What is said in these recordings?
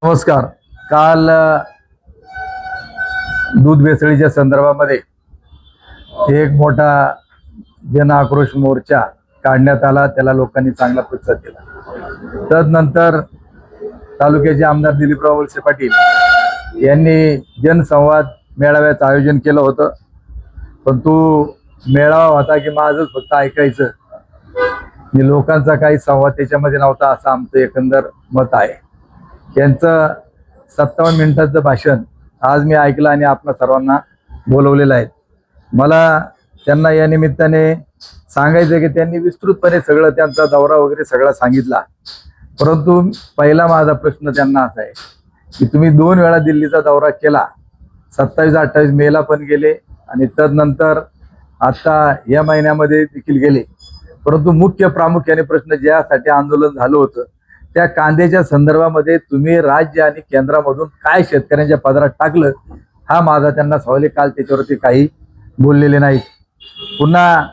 नमस्कार. काल दूध भेसळीच्या संदर्भामध्ये एक मोठा जन आक्रोश मोर्चा काढण्यात आला. त्याला लोकांनी चांगला प्रतिसाद दिला. तदनंतर तालुक्याचे आमदार दिलीपराव वळसे पाटील यांनी जनसंवाद मेळाव्याचं आयोजन केलं होतं. पण तो मेळावा होता की माझंच फक्त ऐकायचं, की लोकांचा काही संवाद त्याच्यामध्ये नव्हता, असं आमचं एकंदर मत आहे. त्यांचं 57 मिनिटाचं भाषण आज मी ऐकलं आणि आपल्या सर्वांना बोलवलेलं आहे. मला त्यांना या निमित्ताने सांगायचं की त्यांनी विस्तृतपणे सगळं त्यांचा दौरा वगैरे सगळा सांगितला. परंतु पहिला माझा प्रश्न त्यांना असा आहे की तुम्ही 2 वेळा दिल्लीचा दौरा केला, 27-28 मेला पण गेले आणि तदनंतर आता या महिन्यामध्ये देखील गेले. परंतु मुख्य प्रामुख्याने प्रश्न ज्यासाठी आंदोलन झालं होतं त्या कांद्याच्या संदर्भामध्ये तुम्ही राज्य आणि केंद्रामधून काय शेतकऱ्यांच्या पदरात टाकलं, हा माझा त्यांना सवाल आहे. काल त्याच्यावरती काही बोललेले नाहीत. पुन्हा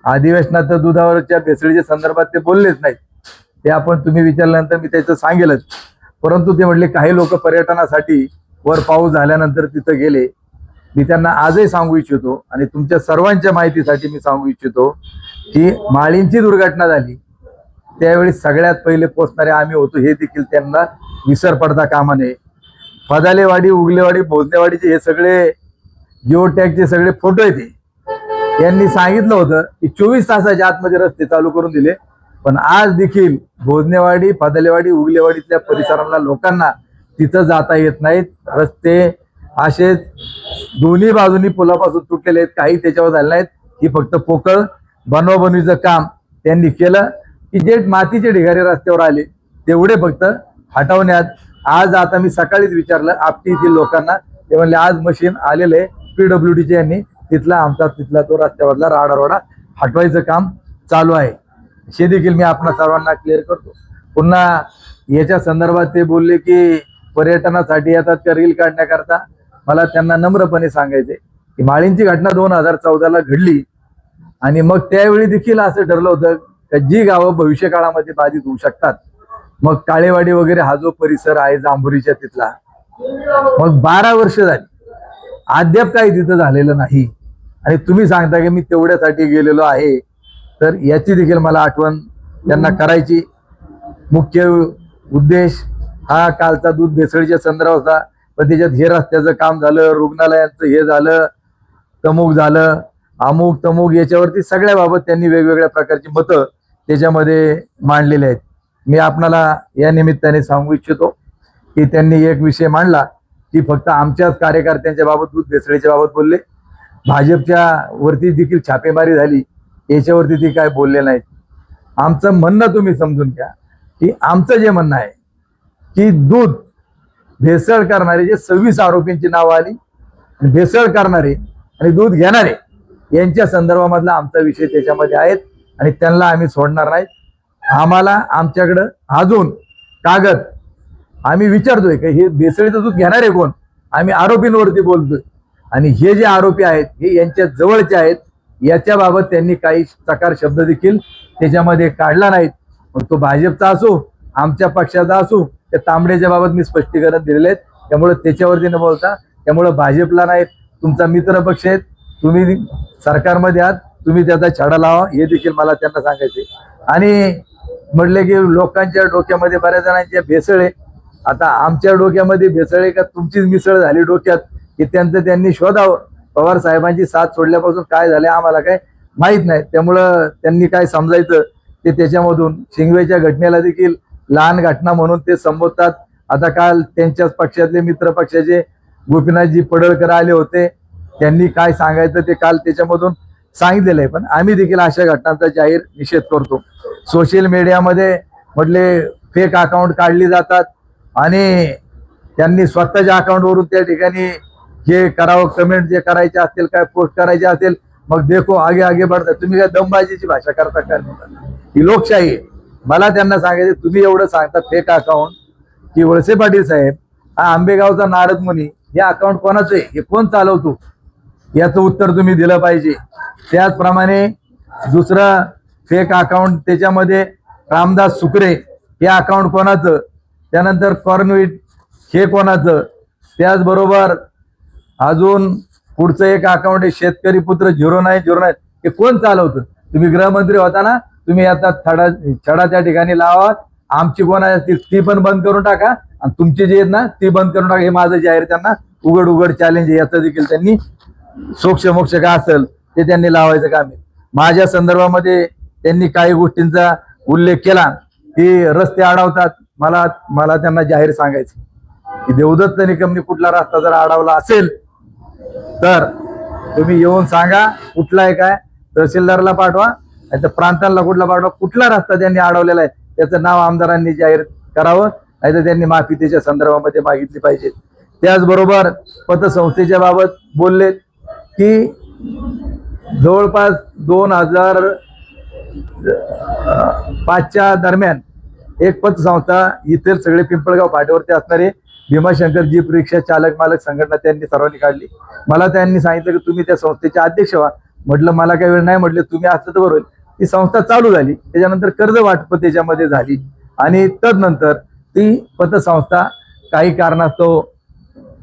अधिवेशनात दुधावरच्या भेसळीच्या संदर्भात ते बोललेच नाहीत. ते आपण तुम्ही विचारल्यानंतर मी त्याचं सांगेलच. परंतु ते म्हटले काही लोक पर्यटनासाठी वर पाऊस झाल्यानंतर तिथं गेले. मी त्यांना आजही सांगू इच्छितो आणि तुमच्या सर्वांच्या माहितीसाठी मी सांगू इच्छितो की माळींची दुर्घटना झाली त्यावेळी सगळ्यात पहिले पोचणारे आम्ही होतो, हे देखील त्यांना विसर पडता कामा नये. फदालेवाडी, उगलेवाडी, भोजनेवाडीचे हे सगळे जिओटॅगचे सगळे फोटो आहेत. यांनी सांगितलं होतं की 24 तासाच्या आतमध्ये रस्ते चालू करून दिले. पण आज देखील भोजनेवाडी, फदालेवाडी, उगलेवाडीतल्या परिसराला लोकांना तिथं जाता येत नाहीत. रस्ते असे दोन्ही बाजूनी पुलापासून तुटलेले आहेत, काही त्याच्यावर झाले नाहीत. ही फक्त पोकळ बनवाबनवीचं काम त्यांनी केलं की जे मातीचे ढिगारे रस्त्यावर आले तेवढे फक्त हटवण्यात. आज आता मी सकाळीच विचारलं आपटी येथील लोकांना, ते म्हणले आज मशीन आलेलं आहे PWDचे, यांनी तिथला तो रस्त्यावरला राडारोडा हटवायचं काम चालू आहे. हे देखील मी आपणा सर्वांना क्लिअर करतो. पुन्हा याच्या संदर्भात ते बोलले की पर्यटनासाठी येतात का रील काढण्याकरता. मला त्यांना नम्रपणे सांगायचे की माळींची घटना 2014ला घडली आणि मग त्यावेळी देखील असं ठरलं होतं की जी गावं भविष्य काळामध्ये बाधित होऊ शकतात, मग काळेवाडी वगैरे हा जो परिसर आहे जांभुरीच्या तिथला, मग 12 वर्ष झाली अद्याप काही तिथं झालेलं नाही. आणि तुम्ही सांगता की मी तेवढ्यासाठी गेलेलो आहे, तर याची देखील मला आठवण त्यांना करायची. मुख्य उद्देश हा कालचा दूध भेसळीच्या संदर्भात होता. पण त्याच्यात हे रस्त्याचं काम झालं, रुग्णालयांचं हे झालं, तमुक झालं, अमुक तमुक, याच्यावरती सगळ्या बाबत त्यांनी वेगवेगळ्या प्रकारची मतं त्याच्यामध्ये मांडलेली आहेत. मी आपणाला या निमित्ताने सांगू इच्छितो की त्यांनी एक विषय मांडला की फक्त आमच्याच कार्यकर्त्यांच्या बाबत दूध भेसळीच्या बाबत बोलले, भाजपच्या वरती देखील छापेमारी झाली याच्यावरती ती काय बोलले नाहीत. आमचं म्हणणं तुम्ही समजून घ्या की आमचं जे म्हणणं आहे की दूध भेसळ करणारे जे 26 आरोपींची नावं आली, भेसळ करणारे आणि दूध घेणारे यांच्या संदर्भामधला आमचा विषय त्याच्यामध्ये आहेत आणि त्यांना आम्ही सोडणार नाहीत. आम्हाला आमच्याकडं अजून कागद आम्ही विचारतोय की हे भेसळीचं दूध घेणारे कोण, आम्ही आरोपींवरती बोलतोय आणि हे जे आरोपी आहेत हे यांच्या जवळचे आहेत. याच्या बाबत त्यांनी काही चकार शब्द देखील त्याच्यामध्ये काढला नाहीत. मग तो भाजपचा असो, आमच्या पक्षाचा असो, त्या तांबड्याच्या बाबत मी स्पष्टीकरण दिलेले आहेत. त्यामुळे त्याच्यावरती न बोलता, त्यामुळे भाजपला नाहीत, तुमचा मित्र पक्ष आहेत, तुम्ही सरकारमध्ये आहात, तुम्ही त्याचा छडा लावा, हे देखील मला त्यांना सांगायचे. आणि म्हटले की लोकांच्या डोक्यामध्ये बऱ्याच जणांच्या भेसळ आहे. आता आमच्या डोक्यामध्ये भेसळ आहे का तुमचीच मिसळ झाली डोक्यात, की त्यांचं त्यांनी शोधावं. पवार साहेबांची साथ सोडल्यापासून काय झालं आम्हाला काय माहीत नाही. त्यामुळं त्यांनी काय समजायचं ते त्याच्यामधून शिंगवेच्या घटनेला देखील लहान घटना म्हणून ते संबोधतात. आता काल त्यांच्याच पक्षातले मित्र पक्षाचे गोपीनाथजी पडळकर आले होते, त्यांनी काय सांगायचं ते काल त्याच्यामधून सांगितलेलं आहे. पण आम्ही देखील अशा घटनांचा जाहीर निषेध करतो. सोशल मीडियामध्ये म्हटले फेक अकाउंट काढली जातात आणि त्यांनी स्वतःच्या अकाउंटवरून त्या ठिकाणी जे करावं, कमेंट जे करायचे असतील, काय पोस्ट करायचे असेल, मग देखो आगे आगे बढतात. तुम्ही काय दमबाजीची भाषा करता काय? ही लोकशाही आहे. मला त्यांना सांगायचं तुम्ही एवढं सांगता फेक अकाउंट की वळसे पाटील साहेब हा आंबेगावचा नारद मुनी हे अकाउंट कोणाचं आहे, हे कोण चालवतो, याचं उत्तर तुम्ही दिलं पाहिजे. त्याचप्रमाणे दुसरं फेक अकाउंट त्याच्यामध्ये रामदास सुकरे हे अकाउंट कोणाचं, त्यानंतर कॉर्नवीट हे कोणाचं, त्याचबरोबर अजून पुढचं एक अकाउंट आहे शेतकरी पुत्र 0909, हे कोण चालवतं? तुम्ही गृहमंत्री होता ना, तुम्ही आता छडा त्या ठिकाणी लावा, आमची कोण आहे ती पण बंद करून टाका आणि तुमची जी आहेत ना ती बंद करून टाका. हे माझं जाहीर त्यांना उघड उघड चॅलेंज आहे. याचं देखील त्यांनी सोक्ष मोक्ष काय असेल ते त्यांनी लावायचं काम आहे. माझ्या संदर्भामध्ये त्यांनी काही गोष्टींचा उल्लेख केला की रस्ते अडवतात. मला त्यांना जाहीर सांगायचं की देवदत्त निकमनी कुठला रस्ता जर अडवला असेल तर तुम्ही येऊन सांगा कुठला आहे, काय तहसीलदारला पाठवा, नाही तर प्रांतांना कुठला पाठवा, कुठला रस्ता त्यांनी अडवलेला आहे त्याचं नाव आमदारांनी जाहीर करावं, नाही तर त्यांनी माफी त्याच्या संदर्भामध्ये मागितली पाहिजे. त्याचबरोबर पतसंस्थेच्या बाबत बोलले की जवळपास 2005च्या दरम्यान एक पतसंस्था इथे सगळे पिंपळगाव फाट्यावरती असणारे भीमाशंकर जीप रिक्षा चालक मालक संघटना त्यांनी सर्वांनी काढली. मला त्यांनी सांगितलं की तुम्ही त्या संस्थेचे अध्यक्ष व्हा. म्हटलं मला काही वेळ नाही, म्हटलं तुम्ही असलं तर बरोबर. ती संस्था चालू झाली, त्याच्यानंतर कर्ज वाटप त्याच्यामध्ये झाली आणि तदनंतर ती पतसंस्था काही कारणास्तव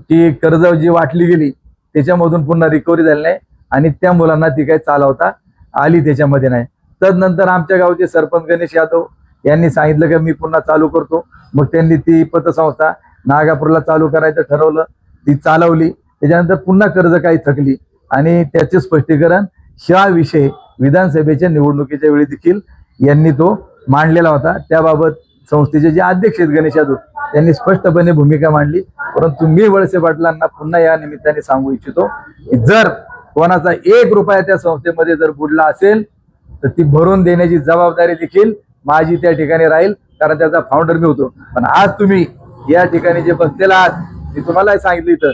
ती कर्ज जी वाटली गेली त्याच्यामधून पुन्हा रिकव्हरी झाली नाही आणि त्या मुलांना ती काही चालवता आली त्याच्यामध्ये नाही. तदनंतर आमच्या गावचे सरपंच गणेश यादव यांनी सांगितलं की मी पुन्हा चालू करतो. मग त्यांनी ती पतसंस्था नागापूरला चालू करायचं ठरवलं, ती चालवली. त्याच्यानंतर पुन्हा कर्ज काही थकली आणि त्याचे स्पष्टीकरण ह्या विषय विधानसभेच्या निवडणुकीच्या वेळी देखील यांनी तो मांडलेला होता. त्याबाबत संस्थेचे जे अध्यक्ष आहेत गणेश यादव त्यांनी स्पष्टपणे भूमिका मांडली. परंतु मी वळसे पाटलांना पुन्हा या निमित्ताने सांगू इच्छितो की जर कोणाचा 1 रुपया त्या संस्थेमध्ये जर बुडला असेल तर ती भरून देण्याची जबाबदारी देखील माझी त्या ठिकाणी राहील, कारण त्याचा फाउंडर मी होतो. पण आज तुम्ही या ठिकाणी जे बसलेला आहात, मी तुम्हाला सांगितलं इथं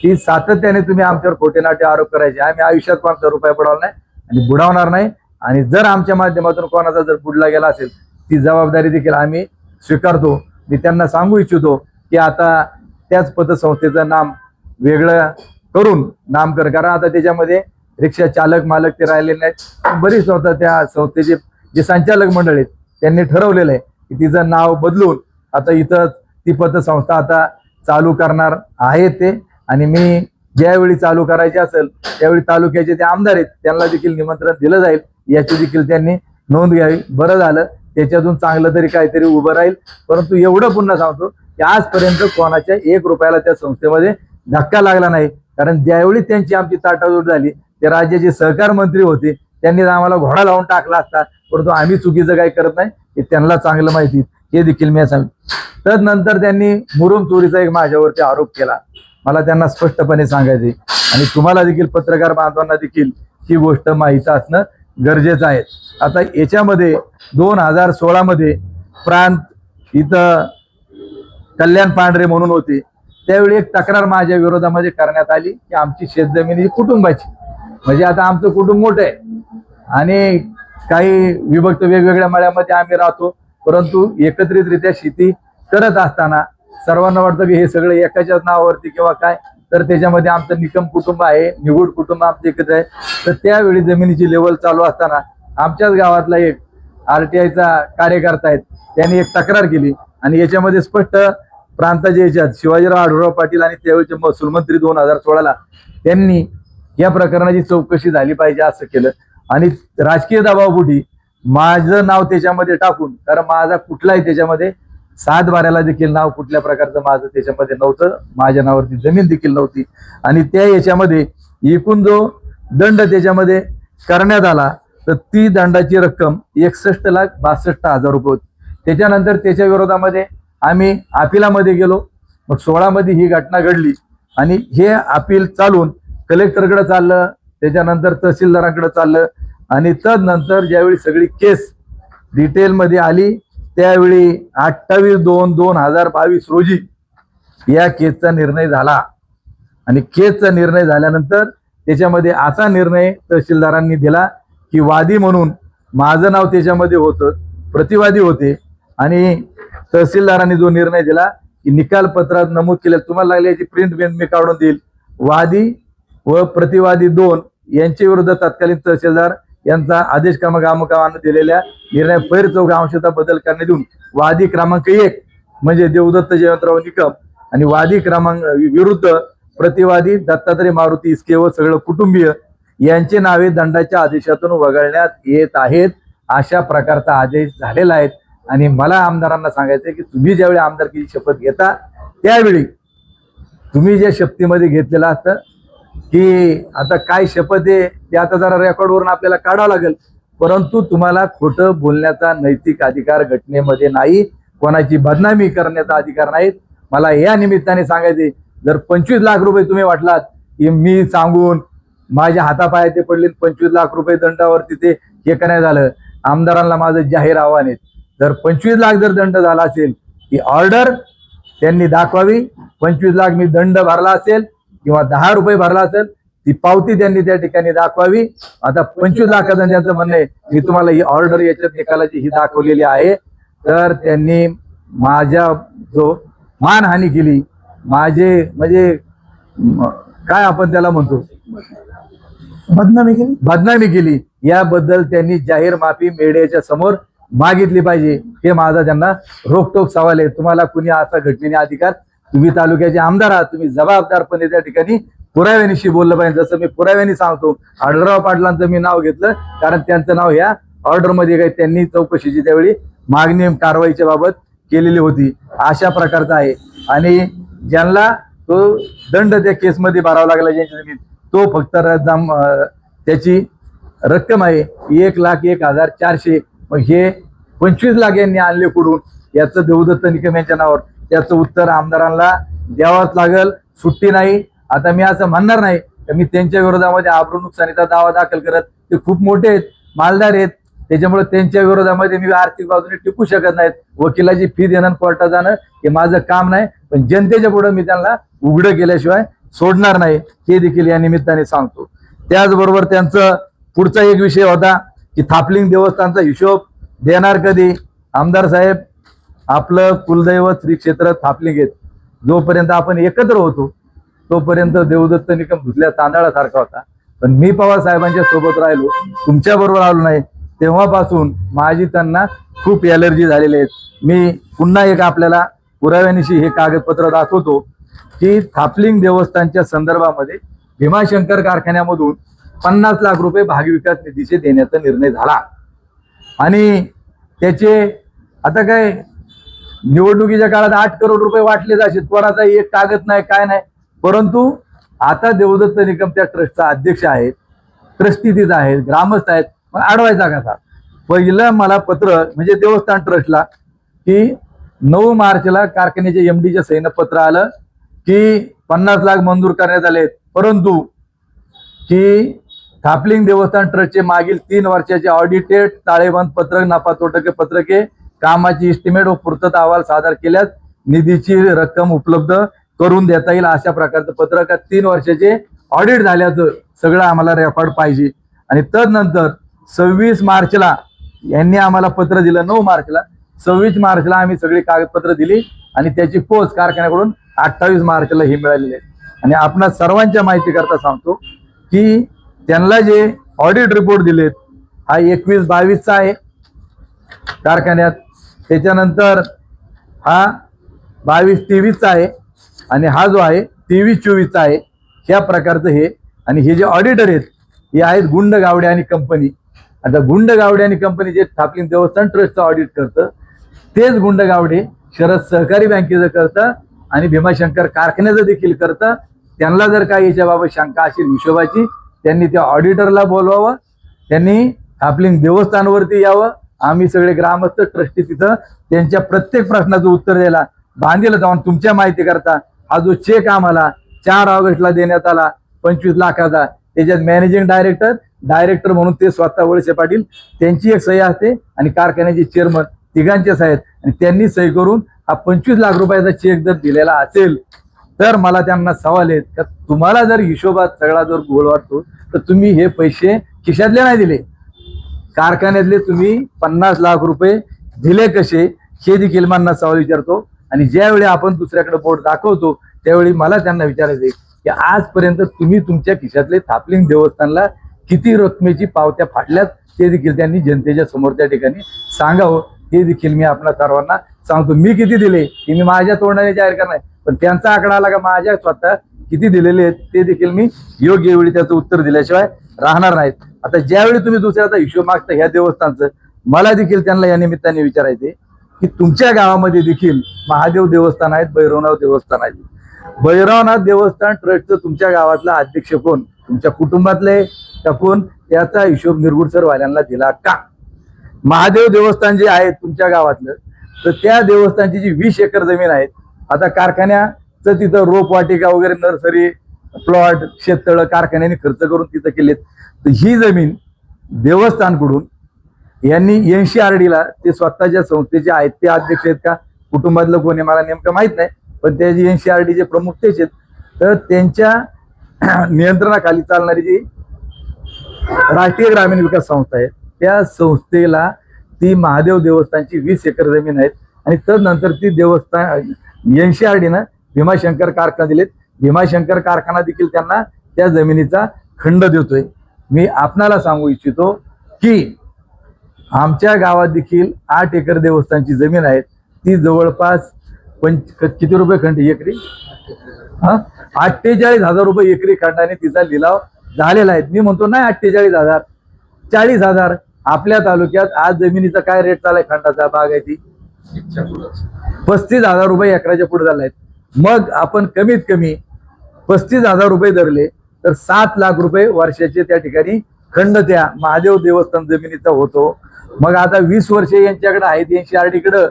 की सातत्याने तुम्ही आमच्यावर खोटे नाटे आरोप करायचे. आम्ही आयुष्यात कोणाचा रुपया बुडवला नाही आणि बुडवणार नाही. आणि जर आमच्या माध्यमातून कोणाचा जर बुडला गेला असेल ती जबाबदारी देखील आम्ही स्वीकारतो. मी त्यांना सांगू इच्छितो की आता त्याच पतसंस्थेचं नाम वेगळं करून नामकरण करा. आता त्याच्यामध्ये रिक्षा चालक मालक ते राहिले नाहीत. बरीच होता त्या संस्थेचे जे संचालक मंडळ आहेत त्यांनी ठरवलेलं आहे की तिचं नाव बदलून आता इथं ती पतसंस्था आता चालू करणार आहे ते. आणि मी ज्यावेळी चालू करायचे असेल त्यावेळी तालुक्याचे ते आमदार आहेत त्यांना देखील निमंत्रण दिलं जाईल, याची देखील त्यांनी नोंद घ्यावी. बरं झालं, त्याच्यातून चांगलं तरी काहीतरी उभं राहील. परंतु एवढं पुन्हा सांगतो की आजपर्यंत कोणाच्या 1 रुपयाला त्या संस्थेमध्ये धक्का लागला नाही. कारण ज्यावेळी त्यांची आमची ताटाजोड झाली ते राज्याचे सहकार मंत्री होते, त्यांनी आम्हाला घोडा लावून टाकला असता. परंतु आम्ही चुकीचं काही करत नाही हे त्यांना चांगलं माहिती, हे देखील मी सांगितलं. तदनंतर त्यांनी मुरुम चोरीचा एक माझ्यावरती आरोप केला. मला त्यांना स्पष्टपणे सांगायचे आणि तुम्हाला देखील पत्रकार बांधवांना देखील ही गोष्ट माहीत असणं गरजेचं आहे. आता याच्यामध्ये 2016 मध्ये प्रांत इथं कल्याण पांढरे म्हणून होते, त्यावेळी एक तक्रार माझ्या विरोधामध्ये करण्यात आली की आमची शेतजमीन ही कुटुंबाची, म्हणजे आता आमचं कुटुंब मोठं आहे आणि काही विभक्त वेगवेगळ्या मळ्यामध्ये आम्ही राहतो. परंतु एकत्रितरित्या शेती करत असताना सर्वांना वाटतं की हे सगळं एकाच्याच नावावरती किंवा काय, तर त्याच्यामध्ये आमचं निकम कुटुंब आहे, निगूड कुटुंब आमचं एकत्र आहे. तर त्यावेळी जमिनीची लेवल चालू असताना आमच्याच गावातला एक RTIचा कार्यकर्ता आहेत, त्यांनी एक तक्रार केली आणि याच्यामध्ये स्पष्ट प्रांताच्या याच्यात शिवाजीराव आढळराव पाटील आणि त्यावेळीचे महसूल मंत्री 2016ला त्यांनी या प्रकरणाची चौकशी झाली पाहिजे असं केलं. आणि राजकीय दबावपोटी माझं नाव त्याच्यामध्ये टाकून, कारण माझा कुठलाही त्याच्यामध्ये 7 बाऱ्याला देखील नाव कुठल्या प्रकारचं माझं त्याच्यामध्ये नव्हतं, माझ्या नावावरती जमीन देखील नव्हती. आणि त्या याच्यामध्ये एकूण जो दंड त्याच्यामध्ये करण्यात आला तर ती दंडाची रक्कम 61,62,000 रुपये होती. त्याच्यानंतर त्याच्या विरोधामध्ये आम्ही अपिलामध्ये गेलो. मग 16 मध्ये ही घटना घडली आणि हे अपील चालून कलेक्टरकडे चाललं, त्याच्यानंतर तहसीलदारांकडे चाललं आणि तदनंतर ज्यावेळी सगळी केस डिटेलमध्ये आली त्यावेळी 28/2/2022 रोजी या केसचा निर्णय झाला. आणि केसचा निर्णय झाल्यानंतर त्याच्यामध्ये असा निर्णय तहसीलदारांनी दिला की वादी म्हणून माझं नाव त्याच्यामध्ये होतं, प्रतिवादी होते. आणि तहसीलदारांनी जो निर्णय दिला की निकाल पत्रात नमूद केले, तुम्हाला लागले याची प्रिंट मी काढून देईल, वादी व प्रतिवादी 2 यांच्या विरुद्ध तत्कालीन तहसीलदार यांचा आदेश क्रमांकानं दिलेल्या निर्णय फैर चौक अंशता बदल करण्यात येऊन वादी क्रमांक 1 म्हणजे देवदत्त जयवंतराव निकम आणि वादी क्रमांक विरुद्ध प्रतिवादी दत्तात्रय मारुती इसके व सगळं कुटुंबीय यांचे नावे दंडाच्या आदेशातून वगळण्यात येत आहेत. अशा प्रकारचा आदेश झालेला आहे. आणि मला आमदारांना सांगायचं की तुम्ही ज्यावेळी आमदारकीची शपथ घेता त्यावेळी तुम्ही ज्या शपथीमध्ये घेतलेलं असतं की आता काय शपथ आहे ते आता जरा रेकॉर्डवरून आपल्याला काढावं लागेल, परंतु तुम्हाला खोटं बोलण्याचा नैतिक अधिकार घटनेमध्ये नाही, कोणाची बदनामी करण्याचा अधिकार नाहीत. मला या निमित्ताने सांगायचे, जर 25 लाख रुपये तुम्ही वाटलात की मी सांगून माझ्या हातापाया ते पडले 25 लाख रुपये दंडावरती ते हे का नाही झालं, आमदारांना माझं जाहीर आव्हान आहे, जर 25 लाख जर दंड झाला असेल ती ऑर्डर त्यांनी दाखवावी. 25 लाख मी दंड भरला असेल किंवा 10 रुपये भरला असेल ती पावती त्यांनी त्या ठिकाणी दाखवावी. आता 25 लाखाचं त्यांचं म्हणणं आहे, मी तुम्हाला ही ऑर्डर याच्यात निकालाची ही दाखवलेली आहे. तर त्यांनी माझ्या जो मानहानी केली, माझे म्हणजे काय आपण त्याला म्हणतो बदनामी केली, याबद्दल त्यांनी जाहीर माफी मीडियाच्या समोर मागितली पाहिजे. हे माझा त्यांना रोखटोक सवाल आहे. तुम्हाला कुणी असा घटनेने अधिकार, तुम्ही तालुक्याचे आमदार आहात, तुम्ही जबाबदारपणे त्या ठिकाणी पुराव्यानिशी बोललं पाहिजे. जसं मी पुराव्याने सांगतो, आढळराव पाटलांचं मी नाव घेतलं कारण त्यांचं नाव ह्या ऑर्डरमध्ये काही त्यांनी चौकशीची त्यावेळी मागणी कारवाईच्या बाबत केलेली होती. अशा प्रकारचा आहे. आणि ज्यांना तो दंड त्या केसमध्ये भरावा लागला ज्यांच्या जमीन, तो फक्त त्याची रक्कम आहे 1,01,400. मग हे 25 लाख यांनी आणले कुठून, याचं देवदत्त निकम यांच्या नावावर, त्याचं उत्तर आमदारांना द्यावंच लागल, सुट्टी नाही. आता मी असं म्हणणार नाही तर मी त्यांच्या विरोधामध्ये आबरू नुकसानीचा दावा दाखल करत, ते खूप मोठे आहेत, मालदार आहेत, त्याच्यामुळे त्यांच्या विरोधामध्ये मी आर्थिक बाजूने टिकू शकत नाहीत. वकिलाची फी देणं, कोर्टात जाणं हे माझं काम नाही. पण जनतेच्या पुढे मी त्यांना उघडं केल्याशिवाय सोडणार नाही, हे देखील या निमित्ताने सांगतो. त्याचबरोबर त्यांचं पुढचा एक विषय होता की थापलिंग देवस्थानचा हिशोब देणार कधी. आमदार साहेब, आपलं कुलदैवत श्री क्षेत्र थापलिंग आहेत, जोपर्यंत आपण एकत्र होतो तोपर्यंत देवदत्त निकम धुतल्या तांदळासारखा होता. पण मी पवार साहेबांच्या सोबत राहिलो, तुमच्या बरोबर आलो नाही, तेव्हापासून माझी त्यांना खूप ॲलर्जी झालेली आहेत. मी पुन्हा एक आपल्याला पुराव्यानिशी हे कागदपत्र दाखवतो की थापलिंग देवस्थानच्या संदर्भामध्ये भीमाशंकर कारखान्यामधून 50 लाख रुपये भागविकास निधीचे देण्याचा निर्णय झाला. आणि त्याचे आता काय निवडणुकीच्या काळात 8 करोड रुपये वाटले जायचे, कोणाचा एक कागद नाही, काय नाही. परंतु आता देवदत्त निकम त्या ट्रस्टचा अध्यक्ष आहेत, ट्रस्टी तिथं आहेत, ग्रामस्थ आहेत. मग अडवायचा कसा? पहिलं मला पत्र म्हणजे देवस्थान ट्रस्टला की 9 मार्चला कारखान्याच्या एमडीच्या सहीनं पत्र आलं की 50 लाख मंजूर करण्यात आले, परंतु की थापलिंग देवस्थान ट्रस्टचे मागील 3 वर्षाचे ऑडिटेड ताळेबंद पत्रक, नफा तोटके पत्रके, कामाची इस्टिमेट व पूर्तता अहवाल सादर केल्यास निधीची रक्कम उपलब्ध करून देता येईल, अशा प्रकारचं पत्रक 3 वर्षाचे ऑडिट झाल्याचं सगळं आम्हाला रेकॉर्ड पाहिजे. आणि तदनंतर 26 मार्चला यांनी आम्हाला पत्र दिलं, 9 मार्चला, 26 मार्चला आम्ही सगळी कागदपत्र दिली आणि त्याची पोच कारखान्याकडून 28 मार्चला ही मिळालेली आहे. आणि आपणा सर्वांच्या माहिती करता सांगतो की त्यांना जे ऑडिट रिपोर्ट दिलेत हा 21-22चा आहे कारखान्यात, त्याच्यानंतर हा 22-23चा आहे आणि हा जो आहे 23-24चा आहे. ह्या प्रकारचं हे. आणि हे जे ऑडिटर आहेत हे आहेत गुंडगावडे आणि कंपनी. आता गुंडगावडे आणि कंपनी जे थापलिंग देवस्थान ट्रस्टचं ऑडिट करतं तेच गुंडगावडे शरद सहकारी बँकेचं करतं आणि भीमाशंकर कारखान्याचं देखील करतं. त्यांना जर काही याच्याबाबत शंका असेल हिशोबाची, त्यांनी त्या ऑडिटरला बोलवावं, त्यांनी थापलिंग देवस्थानवरती यावं. आम्ही सगळे ग्रामस्थ ट्रस्टी तिथं त्यांच्या प्रत्येक प्रश्नाचं उत्तर द्यायला बांधील जाऊन. तुमच्या माहिती करता हा जो चेक आम्हाला 4 ऑगस्टला देण्यात आला 25 लाखाचा, त्याच्यात मॅनेजिंग डायरेक्टर म्हणून ते स्वतः वळसे पाटील त्यांची एक सही असते आणि कारखान्याचे चेअरमन तिघांच्या सही आहेत. आणि त्यांनी सही करून हा 25 लाख रुपयाचा चेक जर दिलेला असेल तर मला त्यांना सवाल आहेत का तुम्हाला जर हिशोबात सगळा जर गोळ वाटतो तर तुम्ही हे पैसे खिशातले नाही दिले, कारखान्यातले तुम्ही 50 लाख रुपये दिले कसे, हे देखील मला सवाल विचारतो. आणि ज्यावेळी आपण दुसऱ्याकडे बोट दाखवतो त्यावेळी मला त्यांना विचारायचं आहे की आजपर्यंत तुम्ही तुमच्या खिशातले थापलिंग देवस्थानला किती रकमेची पावत्या फाटल्यात, ते देखील त्यांनी जनतेच्या समोर त्या ठिकाणी सांगावं. हे देखील मी आपल्या सर्वांना सांगतो. मी किती दिले हे मी माझ्या तोंडाने जाहीर करणार, पण त्यांचा आकडा आला का माझ्या स्वतः किती दिलेले आहेत ते देखील मी योग्य वेळी त्याचं उत्तर दिल्याशिवाय राहणार नाहीत. आता ज्यावेळी तुम्ही दुसऱ्याचा हिशोब मागता ह्या देवस्थानचं, मला देखील त्यांना या निमित्ताने विचारायचे की तुमच्या गावामध्ये देखील महादेव देवस्थान आहेत, भैरवनाथ देवस्थान आहेत. भैरवनाथ देवस्थान ट्रस्टचं तुमच्या गावातला अध्यक्ष कोण, तुमच्या कुटुंबातले का कोण, त्याचा हिशोब निरगुडसरवाल्यांना दिला का? महादेव देवस्थान जे आहे तुमच्या गावातलं, तर त्या देवस्थानची जी 20 एकर जमीन आहे, आता कारखान्याचं तिथं रोपवाटिका वगैरे नर्सरी प्लॉट शेततळ कारखान्याने खर्च करून तिथं केलेत. तर ही जमीन देवस्थानकडून यांनी NCRD ला, ते स्वतःच्या संस्थेचे आहेत, ते अध्यक्ष आहेत का कुटुंबातलं कोणी मला नेमकं माहित नाही, पण त्याची NCRD चे प्रमुख तेच आहेत. तर त्यांच्या नियंत्रणाखाली चालणारी जी राष्ट्रीय ग्रामीण विकास संस्था आहे, त्या संस्थेला ती महादेव देवस्थानची 20 एकर जमीन आहेत. आणि तदनंतर ती देवस्थान NCRD नं भीमाशंकर कारखाना दिलेत. भीमाशंकर कारखाना देखील त्यांना त्या जमिनीचा खंड देतोय. मी आपणाला सांगू इच्छितो की आमच्या गावात देखील 8 एकर देवस्थानची जमीन आहे. ती जवळपास किती रुपये खंड एकरी, 48,000 रुपये एकरी खंडाने तिचा लिलाव झालेला आहे. मी म्हणतो नाही 48,000, 40,000. आपल्या तालुक्यात आज जमिनीचा काय रेट चाललाय खंडाचा, बागायती 35,000 रुपये एकराच्या पुढे झाला आहे. मग आपण कमीत कमी 35,000 रुपये धरले तर 7 लाख रुपये वर्षाचे त्या ठिकाणी खंड त्या महादेव देवस्थान जमिनीचा होतो. मग आता 20 वर्षे यांच्याकडे आहेत NCRD कडे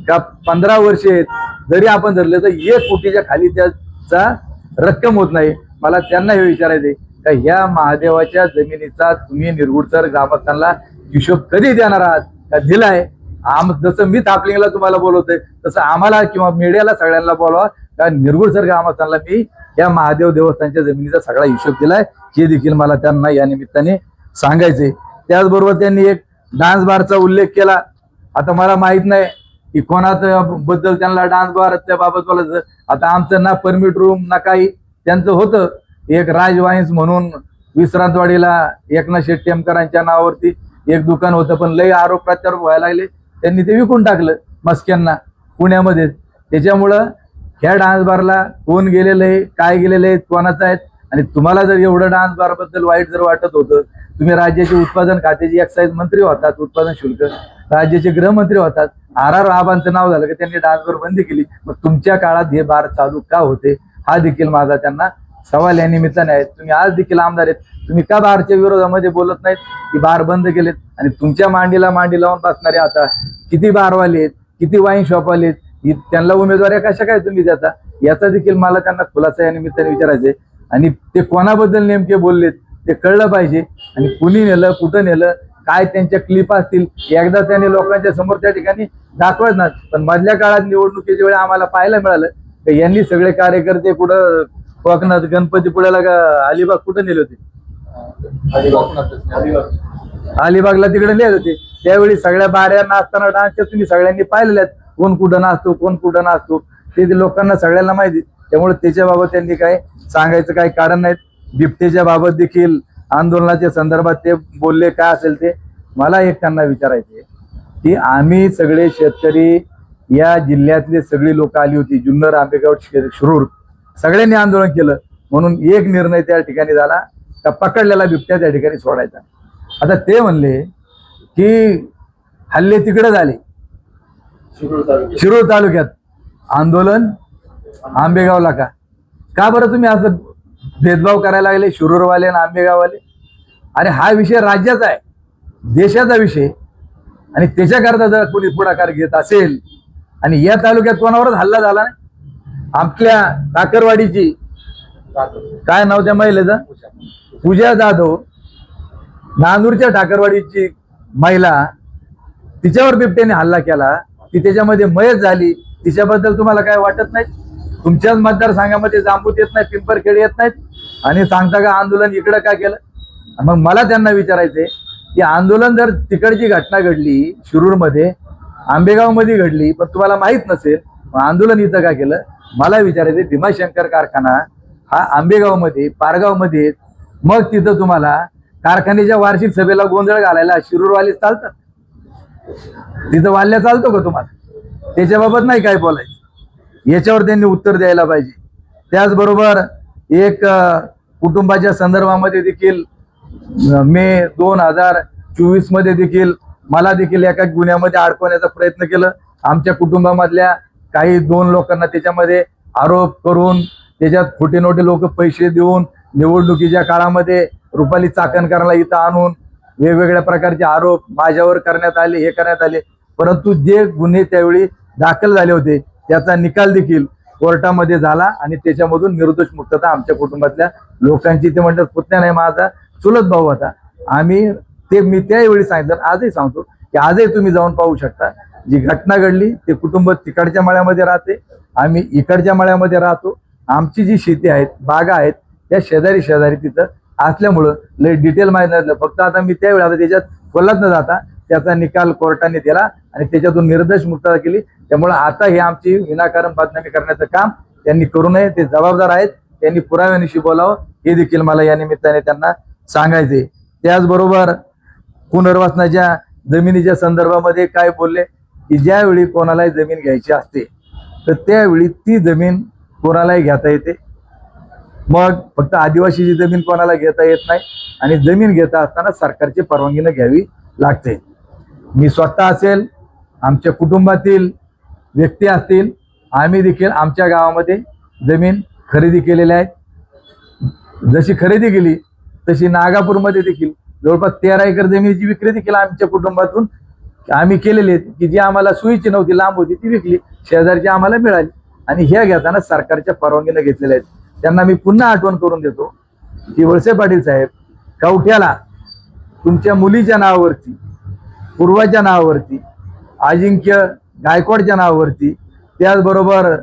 का 15 वर्षे आहेत, जरी आपण धरले तर 1 कोटीच्या खाली त्याचा रक्कम होत नाही. मला त्यांना हे विचारायचे का ह्या महादेवाच्या जमिनीचा तुम्ही निरगुडसर ग्रामस्थांना हिशोब कधी देणार आहात का दिलाय? जसं मी थापलिंगला तुम्हाला बोलवतोय तसं आम्हाला किंवा मीडियाला सगळ्यांना बोलवा का निरगुडसर ग्रामस्थांना मी या महादेव देवस्थानच्या जमिनीचा सगळा हिशोब दिलाय, हे देखील मला त्यांना या निमित्ताने सांगायचे. त्याचबरोबर त्यांनी एक डान्स बारचा उल्लेख केला. आता मला माहित नाही की कोणाचं बद्दल त्यांना डान्स बारच्या बाबत बोलायचं. आता आमचं ना परमिट रूम ना काही, त्यांचं होतं एक राजवाईन्स म्हणून विश्रांतवाडीला एकनाथ शेट्टीकरांच्या नावावरती एक दुकान होतं, पण लय आरोप प्रत्यारोप व्हायला लागले, त्यांनी ते विकून टाकलं मस्क्यांना पुण्यामध्ये. त्याच्यामुळं ह्या डान्स बारला कोण गेलेलं आहे, काय गेलेलं आहे, कोणाचं आहेत. आणि तुम्हाला जर एवढं डान्स बार बद्दल वाईट जर वाटत होतं, तुम्ही राज्याचे उत्पादन खात्याचे एक्साईज मंत्री होतात, उत्पादन शुल्क राज्याचे गृहमंत्री होतात, RR आबांचं नाव झालं की त्यांनी डान्स बार बंदी केली. मग तुमच्या काळात हे बार चालू का होते, हा देखील माझा त्यांना सवाल या निमित्ताने आहे. तुम्ही आज देखील आमदार आहेत, तुम्ही का बारच्या विरोधामध्ये बोलत नाहीत की बार बंद केलेत? आणि तुमच्या मांडीला मांडी लावून बसणारे आता किती बारवाले आहेत, किती वाईन शॉपवाले आहेत, त्यांना उमेदवारी कशा काय तुम्ही देता, याचा देखील मला त्यांना खुलासा या निमित्ताने विचारायचे. आणि ते कोणाबद्दल नेमके बोललेत ते कळलं पाहिजे, आणि कुणी नेलं, कुठं नेलं, काय त्यांच्या क्लिप असतील, एकदा त्यांनी लोकांच्या समोर त्या ठिकाणी दाखवत ना. पण मधल्या काळात निवडणुकीच्या वेळी आम्हाला पाहायला मिळालं की यांनी सगळे कार्यकर्ते कुठं कोकणात गणपतीपुळ्याला का अलिबाग कुठं नेले होते, अलिबागला तिकडे नेले होते. त्यावेळी सगळ्या बाऱ्या नाचताना डान्सच्या तुम्ही सगळ्यांनी पाहिलेल्या आहेत, कोण कुठं नाचतो, कोण कुठं नाचतो, ते लोकांना सगळ्यांना माहिती. त्यामुळे त्याच्याबाबत त्यांनी काय सांगायचं काही कारण नाहीत. बिबटेच्या बाबत देखील आंदोलनाच्या संदर्भात ते बोलले, काय असेल ते. मला एक त्यांना विचारायचे की आम्ही सगळे शेतकरी या जिल्ह्यातले सगळी लोक आली होती, जुन्नर, आंबेगाव, शिरूर, सगळ्यांनी आंदोलन केलं, म्हणून एक निर्णय त्या ठिकाणी झाला का पकडलेला बिबट्या त्या ठिकाणी सोडायचा. आता ते म्हणले की हल्ले तिकडे झाले शिरूर तालुक्यात, आंदोलन आंबेगावला का बरं तुम्ही असं भेदभाव करायला लागले शिरूरवाले आणि आंबेगाववाले? अरे हा विषय राज्याचा आहे, देशाचा विषय, आणि त्याच्याकरता जर कोणी पुढाकार घेत असेल, आणि या तालुक्यात कोणावरच हल्ला झाला नाही. आपल्या टाकरवाडीची काय नाव त्या महिलेचं, पूजा जाधव, नांदूरच्या ठाकरवाडीची महिला, तिच्यावर बिबट्याने हल्ला केला, ती त्याच्यामध्ये मयत झाली. तिच्याबद्दल तुम्हाला काय वाटत नाही? तुमच्याच मतदारसंघामध्ये जांबूत येत नाही, पिंपरखेड येत नाहीत, आणि सांगता का आंदोलन इकडं का केलं? मग मला त्यांना विचारायचंय की आंदोलन जर तिकडची घटना घडली शिरूरमध्ये, आंबेगावमध्ये घडली, पण तुम्हाला माहित नसेल, मग आंदोलन इथं का केलं? मला विचारायचंय. भीमाशंकर कारखाना हा आंबेगावमध्ये, पारगावमध्ये, मग तिथं तुम्हाला कारखान्याच्या वार्षिक सभेला गोंधळ घालायला शिरूरवाले चालतात? तिथं वाल्ल्या चालतो का तुम्हाला? त्याच्याबाबत नाही काय बोलायचं, याच्यावर त्यांनी उत्तर द्यायला पाहिजे. त्याचबरोबर एक कुटुंबाच्या संदर्भामध्ये देखील मे 2024 मध्ये देखील मला देखील एका गुन्ह्यामध्ये अडकवण्याचा प्रयत्न केलं. आमच्या कुटुंबामधल्या काही 2 लोकांना त्याच्यामध्ये आरोप करून त्याच्यात खोटे नोटे लोक पैसे देऊन निवडणुकीच्या काळामध्ये रुपाली चाकणकरला इथं आणून वेगवेगळ्या प्रकारचे आरोप माझ्यावर करण्यात आले, हे करण्यात आले. परंतु जे गुन्हे त्यावेळी दाखल झाले होते त्याचा निकाल देखील कोर्टामध्ये झाला आणि त्याच्यामधून निर्दोष मुक्तता आमच्या कुटुंबातल्या लोकांची. ते म्हणतात पुतण्या नाही, माझा चुलत भाऊ होता. मी त्यावेळी सांगितलं, आजही सांगतो की आजही तुम्ही जाऊन पाहू शकता. जी घटना घडली ते कुटुंब तिकडच्या मळ्यामध्ये राहते, आम्ही इकडच्या मळ्यामध्ये राहतो. आमची जी शेती आहेत, बागा आहेत, त्या शेजारी शेजारी तिथं असल्यामुळं लय डिटेल माहीत नसलं. फक्त आता मी त्यावेळी आता त्याच्यात खोलात न जाता त्याचा निकाल कोर्टाने दिला आणि त्याच्यातून निर्दोष मुक्तता केली. त्यामुळे आता हे आमची विनाकारण बदनामी करण्याचं काम त्यांनी करू नये. ते जबाबदार आहेत, त्यांनी पुराव्यानिशी बोलावं, हे देखील मला या निमित्ताने त्यांना सांगायचे. त्याचबरोबर पुनर्वसनाच्या जमिनीच्या संदर्भामध्ये काय बोलले की ज्यावेळी कोणालाही जमीन घ्यायची असते तर त्यावेळी ती जमीन कोणालाही घेता येते. मग फक्त आदिवासीची जमीन कोणाला घेता येत नाही आणि जमीन घेता असताना सरकारची परवानगीने घ्यावी लागते. मी स्वतः असेल, आमच्या कुटुंबातील व्यक्ती असतील, आम्ही देखील आमच्या गावामध्ये जमीन खरेदी केलेल्या आहेत. जशी खरेदी केली तशी नागापूरमध्ये देखील जवळपास 13 एकर जमिनीची विक्री देखील आमच्या कुटुंबातून आम्ही केलेली आहे, की जी आम्हाला सोयीची नव्हती, लांब होती, ती विकली, शेजारची आम्हाला मिळाली आणि ह्या घेताना सरकारच्या परवानगीने घेतलेल्या आहेत. त्यांना मी पुन्हा आठवण करून देतो की वळसे पाटील साहेब, कवठ्याला तुमच्या मुलीच्या नावावरती, पूर्वाच्या नावावरती, अजिंक्य गायकवाडच्या नावावरती, त्याचबरोबर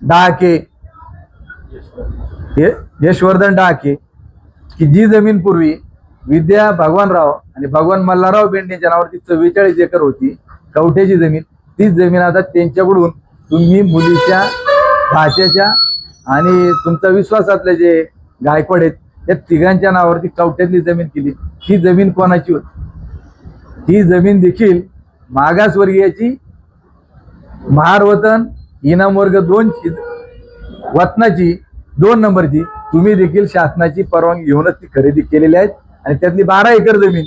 डहाके, यशवर्धन डहाके, की जी जमीन पूर्वी विद्या भगवानराव आणि भगवान मल्हारराव बेंडेच्या नावावरती 44 एकर होती कवठ्याची जमीन, तीच जमीन आता त्यांच्याकडून तुम्ही मुलीच्या, भाच्याच्या आणि तुमचा विश्वासातले जे गायकवाड आहेत त्या तिघांच्या नावावरती कवठ्यातली जमीन केली. ही जमीन कोणाची होती? ही जमीन देखील मागासवर्गीयाची, महारवतन इनाम वर्ग 2 वतनाची 2 नंबरची, तुम्ही देखील शासनाची परवानगी घेऊनच ती खरेदी केलेली आहेत. आणि त्यातली 12 एकर जमीन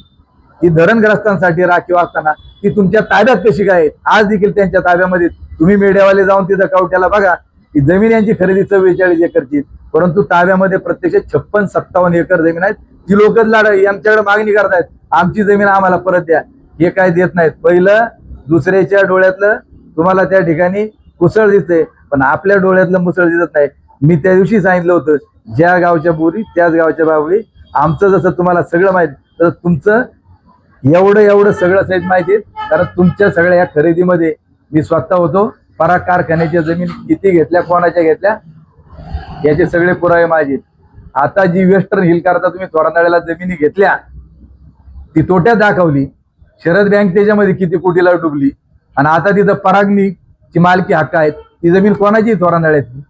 ही धरणग्रस्तांसाठी राखीव असताना ती तुमच्या ताब्यात कशी काय? आज देखील त्यांच्या ताब्यामध्ये. तुम्ही मीडियावाले जाऊन तिथं कवठ्याला बघा, ही जमीन यांची खरेदी 44 एकरची, परंतु ताब्यामध्ये प्रत्यक्ष 56-57 एकर जमीन आहेत. ती लोकच यांच्याकडे मागणी करतायत, आमची जमीन आम्हाला परत द्या. हे काय देत नाहीत. पहिलं दुसऱ्याच्या डोळ्यातलं तुम्हाला त्या ठिकाणी कुसळ दिसते, पण आपल्या डोळ्यातलं मुसळ दिसत नाही. मी त्या दिवशी सांगितलं होतं, ज्या गावच्या बोरी त्याच गावच्या बावळी. आमचं जसं तुम्हाला सगळं माहित, तर तुमचं एवढं सगळं सहित माहिती आहे, कारण तुमच्या सगळ्या या खरेदीमध्ये मी स्वतः होतो. पराग कारखान्याच्या जमीन किती घेतल्या, कोणाच्या घेतल्या, याचे सगळे पुरावे माझे. आता जी वेस्टर्न हिल करता तुम्ही थोरांदळ्याला जमिनी घेतल्या, ती तोट्यात दाखवली. शरद बँक त्याच्यामध्ये किती कोटीला डुबली आणि आता तिथं परागनीची मालकी हक्क आहेत. ती जमीन कोणाची? थोरांदळ्याची.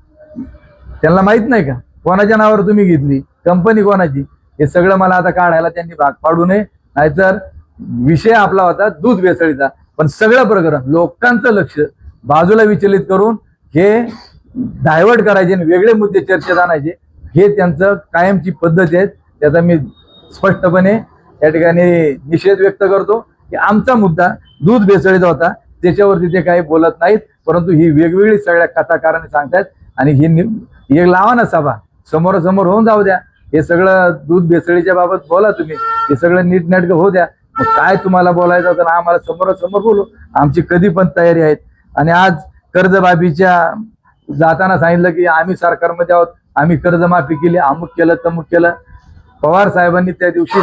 त्यांना माहित नाही का कोणाच्या नावावर तुम्ही घेतली, कंपनी कोणाची? हे सगळं मला आता काढायला त्यांनी भाग पाडू नये. नाहीतर विषय आपला होता दूध भेसळीचा, पण सगळं प्रकरण लोकांचं लक्ष बाजूला विचलित करून हे डायव्हर्ट करायचे आणि वेगळे मुद्दे चर्चेत आणायचे, हे त्यांचं कायमची पद्धत आहे. त्याचा मी स्पष्टपणे या ठिकाणी निषेध व्यक्त करतो की आमचा मुद्दा दूध भेसळीचा होता, त्याच्यावरती ते काही बोलत नाहीत. परंतु ही वेगवेगळी सगळ्या कथाकारांनी सांगतायत आणि ही एक लावा ना सभा, समोरासमोर होऊन जाऊ द्या. हे सगळं दूध भेसळीच्या बाबत बोला तुम्ही, हे सगळं नीटनेटकं होऊ द्या. मग काय तुम्हाला बोलायचं होतं ना, आम्हाला समोरासमोर बोलू, आमची कधी पण तयारी आहेत. आणि आज कर्जमाफीच्या जाताना सांगितलं की आम्ही सरकारमध्ये आहोत, आम्ही कर्जमाफी केली, अमुक केलं तमुक केलं. पवार साहेबांनी त्या दिवशी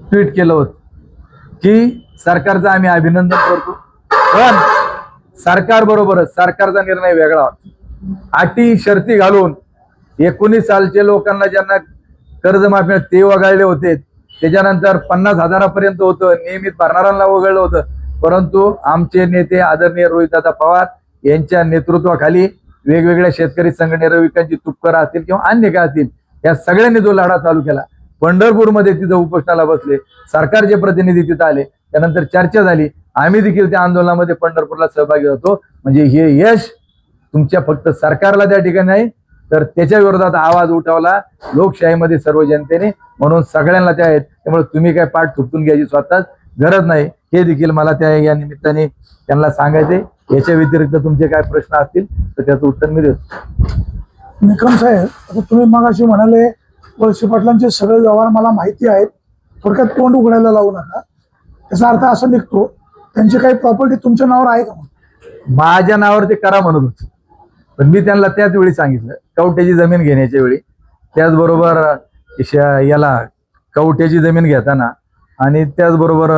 ट्विट केलं होतं की सरकारचं आम्ही अभिनंदन करतो, पण सरकार बरोबरच सरकारचा निर्णय वेगळा होता. अटी शर्ती घालून 19 सालचे लोकांना ज्यांना कर्जमाफी ते वगळले होते, त्याच्यानंतर 50,000पर्यंत होतं, नियमित भरणाऱ्यांना वगळलं होतं. परंतु आमचे नेते आदरणीय रोहितदादा पवार यांच्या नेतृत्वाखाली वेगवेगळ्या शेतकरी संघटना, रविकांची तुपकर असतील किंवा अन्य काय असतील, या सगळ्यांनी जो लढा चालू केला, पंढरपूरमध्ये तिथं उपोषणाला बसले, सरकारचे प्रतिनिधी तिथं आले, त्यानंतर चर्चा झाली आम्ही देखील त्या आंदोलनामध्ये पंढरपूरला सहभागी होतो. म्हणजे हे यश तुमच्या फक्त सरकारला त्या ठिकाणी नाही, तर त्याच्या विरोधात आवाज उठवला लोकशाहीमध्ये सर्व जनतेने, म्हणून सगळ्यांना त्या आहेत. त्यामुळे तुम्ही काय पाठ थुकून घ्यायची स्वतःच गरज नाही, हे देखील मला त्या या निमित्ताने त्यांना सांगायचे. याच्या व्यतिरिक्त तुमचे काय प्रश्न असतील तर त्याचं उत्तर मी देतो. निकम साहेब, आता तुम्ही मगाशी म्हणाले वळसे पाटलांचे सगळे व्यवहार मला माहिती आहेत, थोडक्यात तोंड उघडायला लावू नका. त्याचा अर्थ असा निघतो त्यांची काही प्रॉपर्टी तुमच्या नावावर आहे का? माझ्या नावावर ते करा म्हणत होते, पण मी त्यांना त्याच वेळी सांगितलं कवट्याची जमीन घेण्याच्या वेळी, त्याचबरोबर याला कवट्याची जमीन घेताना आणि त्याचबरोबर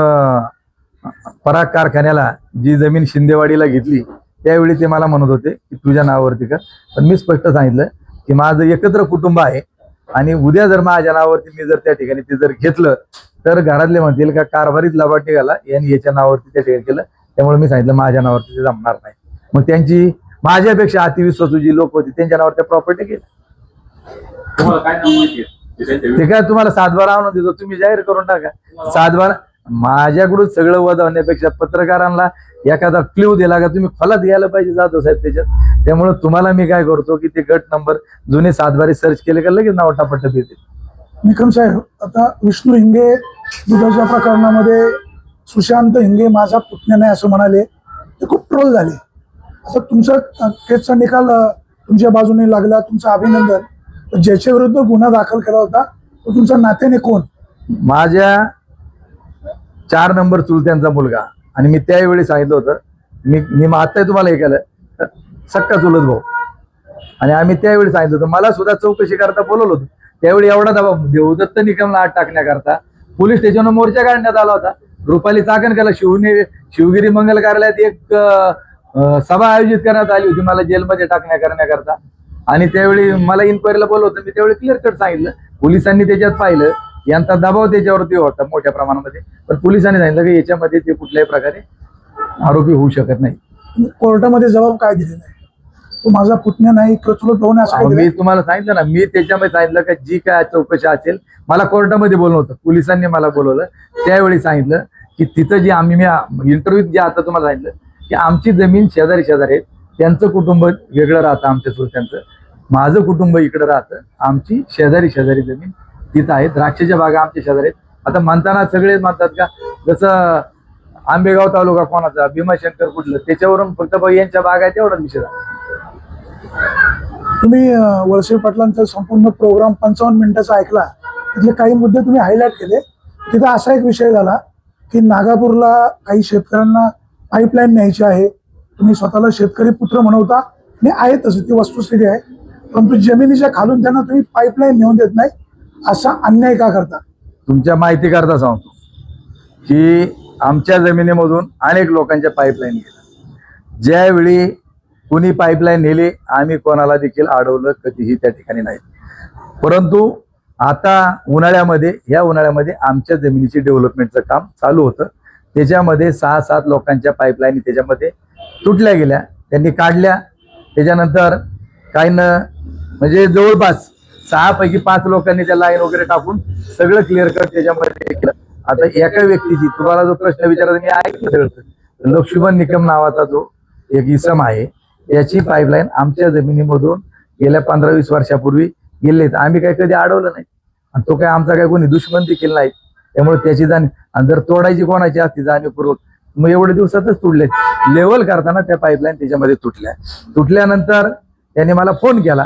पराग कारखान्याला जी जमीन शिंदेवाडीला घेतली त्यावेळी ते मला म्हणत होते की तुझ्या नावावरती कर. पण मी स्पष्ट सांगितलं की माझं एकत्र कुटुंब आहे आणि उद्या जर माझ्या नावावरती मी जर त्या ठिकाणी ते जर घेतलं तर घरातले म्हणतील का कारभारीत लबाड निघाला यांनी याच्या नावावरती त्या ठिकाणी केलं. त्यामुळे मी सांगितलं माझ्या नावावरती ते जमणार नाही. मग त्यांची माझ्यापेक्षा अतिविश्वासू जी लोक होती त्यांच्या नावावर त्या प्रॉपर्टी केल्या. तुम्हाला काय नाव माहिती आहे? ते काय तुम्हाला 7/12 आणून देतो, तुम्ही जाहीर करून टाका. 7/12 माझ्याकडून सगळं वध होण्यापेक्षा पत्रकारांना एखादा क्ल्यू दिला का तुम्ही फलात घ्यायला पाहिजे जाधव साहेब त्याच्यात. त्यामुळे तुम्हाला मी काय करतो की ते गट नंबर जुने 7/12 सर्च केले का लगेच नाव टापटप येते. निकम साहेब, आता विष्णू हिंगे दुधाच्या प्रकरणामध्ये सुशांत हिंगे माझा पुतण्या नाही असं म्हणाले, ते खूप ट्रोल झाले. आता तुमचा केसचा निकाल तुमच्या बाजूने लागला, तुमचं अभिनंदन. ज्याच्या विरुद्ध गुन्हा दाखल केला होता तो तुमच्या नात्याने कोण? माझ्या 4 नंबर चुलत्यांचा मुलगा. आणि मी त्यावेळी सांगितलं होतं, मी आता तुम्हाला हे केलं सक्का चुलत भाऊ. आणि आम्ही त्यावेळी सांगितलं होतं, मला सुद्धा चौकशी करता बोलवलं होतं. त्यावेळी एवढा दबाव देवदत्त निकमला आत टाकण्याकरता पोलीस स्टेशनवर मोर्चा काढण्यात आला होता. रुपाली चाकणकरला शिवगिरी मंगल कार्यालयात एक सभा आयोजित करण्यात आली होती मला जेलमध्ये करण्याकरता. आणि त्यावेळी मला इन्क्वायरीला बोलवलं होतं. मी त्यावेळी क्लिअर कट सांगितलं, पोलिसांनी त्याच्यात पाहिलं यांचा दबाव त्याच्यावरती होता मोठ्या प्रमाणामध्ये, पण पोलिसांनी सांगितलं की याच्यामध्ये ते कुठल्याही प्रकारे आरोपी होऊ शकत नाही. कोर्टामध्ये जबाब काय दिले नाही? तो माझा पुतण्या नाही किंवा चुलत भाऊ नाही असं काही मी दिलं? तुम्हाला सांगितलं ना, मी त्याच्यामध्ये सांगितलं का जी काय चौकशी असेल, मला कोर्टामध्ये बोलवलं होतं, पोलिसांनी मला बोलवलं. त्यावेळी सांगितलं की तिथं जी मी इंटरव्ह्यूत जे आता तुम्हाला सांगितलं की आमची जमीन शेजारी आहेत, त्यांचं कुटुंब वेगळं राहतं आमच्या चुलत्यांचं, माझं कुटुंब इकडं राहतं, आमची शेजारी जमीन तिथं आहे, द्राक्षाच्या बागा आमच्या शेजारी आहेत. आता म्हणताना सगळेच म्हणतात का जसं आंबेगाव तालुका कोणाचा, भीमाशंकर कुठलं, त्याच्यावरून फक्त यांच्या बागा आहेत एवढाच विषय झाला. तुम्ही वळसे पाटलांचा संपूर्ण प्रोग्राम 55 मिनिटाचा ऐकला, त्यातले काही मुद्दे तुम्ही हायलाईट केले. तिथं असा एक विषय झाला की नागापूरला काही शेतकऱ्यांना पाईपलाईन न्यायची आहे. तुम्ही स्वतःला शेतकरी पुत्र म्हणवता आणि आहे तसं ती वस्तुस्थिती आहे, परंतु जमिनीच्या खालून त्यांना तुम्ही पाईपलाईन नेऊन देत नाही, असा अन्याय का करता? तुमच्या माहिती करता सांगतो की आमच्या जमिनीमधून अनेक लोकांच्या पाईपलाईन गेल्या. ज्यावेळी कुणी पाईपलाईन नेली आम्ही कोणाला देखील अडवलं कधीही त्या ठिकाणी नाही. परंतु आता या उन्हाळ्यामध्ये आमच्या जमिनीची डेव्हलपमेंटचं काम चालू होतं. त्याच्यामध्ये 6-7 लोकांच्या पाईपलाईन त्याच्यामध्ये तुटल्या गेल्या, त्यांनी काढल्या. त्याच्यानंतर काही म्हणजे जवळपास 6 पैकी 5 लोकांनी त्या लाईन वगैरे टाकून सगळं क्लिअर कट त्याच्यामध्ये केलं. आता एका व्यक्तीची तुम्हाला जो प्रश्न विचारायचा मी ऐकलं सगळं, लक्ष्मण निकम नावाचा जो एक इसम आहे याची पाईपलाईन आमच्या जमिनीमधून गेल्या 15-20 वर्षापूर्वी गेले, आम्ही काही कधी अडवलं नाही आणि तो काय आमचा काय कोणी दुश्मन देखील नाही. त्यामुळे त्याची आणि जर तोडायची कोणाची असती जाणीवपूर्वक मग एवढ्या दिवसातच तुटले. लेवल करताना त्या पाईपलाईन त्याच्यामध्ये तुटल्यानंतर त्यांनी मला फोन केला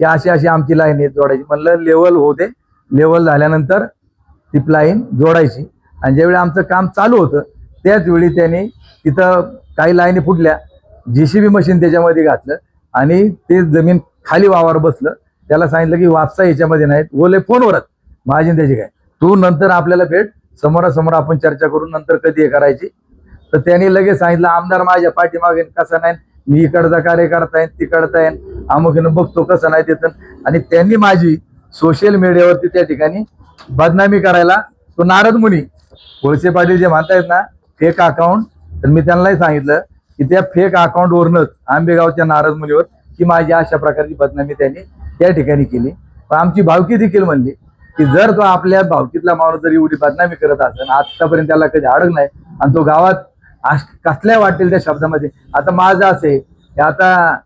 की अशी आमची लाईन आहे जोडायची. म्हणलं लेवल होते, लेवल झाल्यानंतर ती लाईन जोडायची. आणि ज्यावेळी आमचं काम चालू होतं त्याच वेळी त्यांनी तिथं काही लाईनी फुटल्या, JCB मशीन त्याच्यामध्ये घातलं आणि ते जमीन खाली वावर बसलं. त्याला सांगितलं की वापसा याच्यामध्ये नाहीत, बोले फोनवरच माझी त्याची काय, तू नंतर आपल्याला भेट, समोरासमोर आपण चर्चा करून नंतर कधी हे करायची. तर त्यांनी लगेच सांगितलं आमदार माझ्या पाठीमागे, कसं नाही मी इकडचा कार्यकर्ता आहे तिकडचा आहे, अमुकीनं बघतो कसं नाही देत. आणि त्यांनी माझी सोशल मीडियावरती त्या ठिकाणी बदनामी करायला, तो नारद मुनी वळसे पाटील जे म्हणतायत ना फेक अकाउंट, तर मी त्यांनाही सांगितलं की त्या फेक अकाउंटवरनच आंबेगावच्या नारद मुनीवर की माझी अशा प्रकारची बदनामी त्यांनी त्या ठिकाणी केली. पण आमची भावकी देखील म्हणली की जर तो आपल्या भावकीतला माणूस जर एवढी बदनामी करत असेल, आतापर्यंत त्याला कधी अडग नाही आणि तो गावात कसल्या वाटेल त्या शब्दामध्ये. आता माझं असं आहे की आता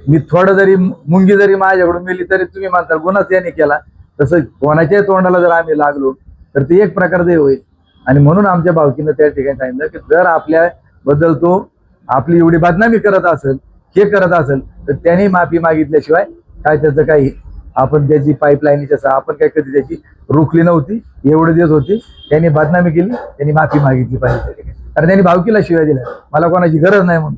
मी थोडं जरी मुंगी जरी माझ्याकडून मिली तरी तुम्ही म्हणता गुन्हाच याने केला. तसं कोणाच्याही तोंडाला जर आम्ही लागलो तर ते एक प्रकारचे होईल. आणि म्हणून आमच्या भावकीनं त्या ठिकाणी सांगितलं की जर आपल्याबद्दल तो आपली एवढी बदनामी करत असेल, हे करत असेल, तर त्यांनी माफी मागितल्याशिवाय काय त्याचं काही आपण त्याची पाईपलाईनच्या आपण काय कधी त्याची रोखली नव्हती. एवढे दिवस होती त्यांनी बदनामी केली, त्यांनी माफी मागितली पाहिजे त्या ठिकाणी. कारण त्यांनी भावकीला शिवाय दिल्या, मला कोणाची गरज नाही म्हणून.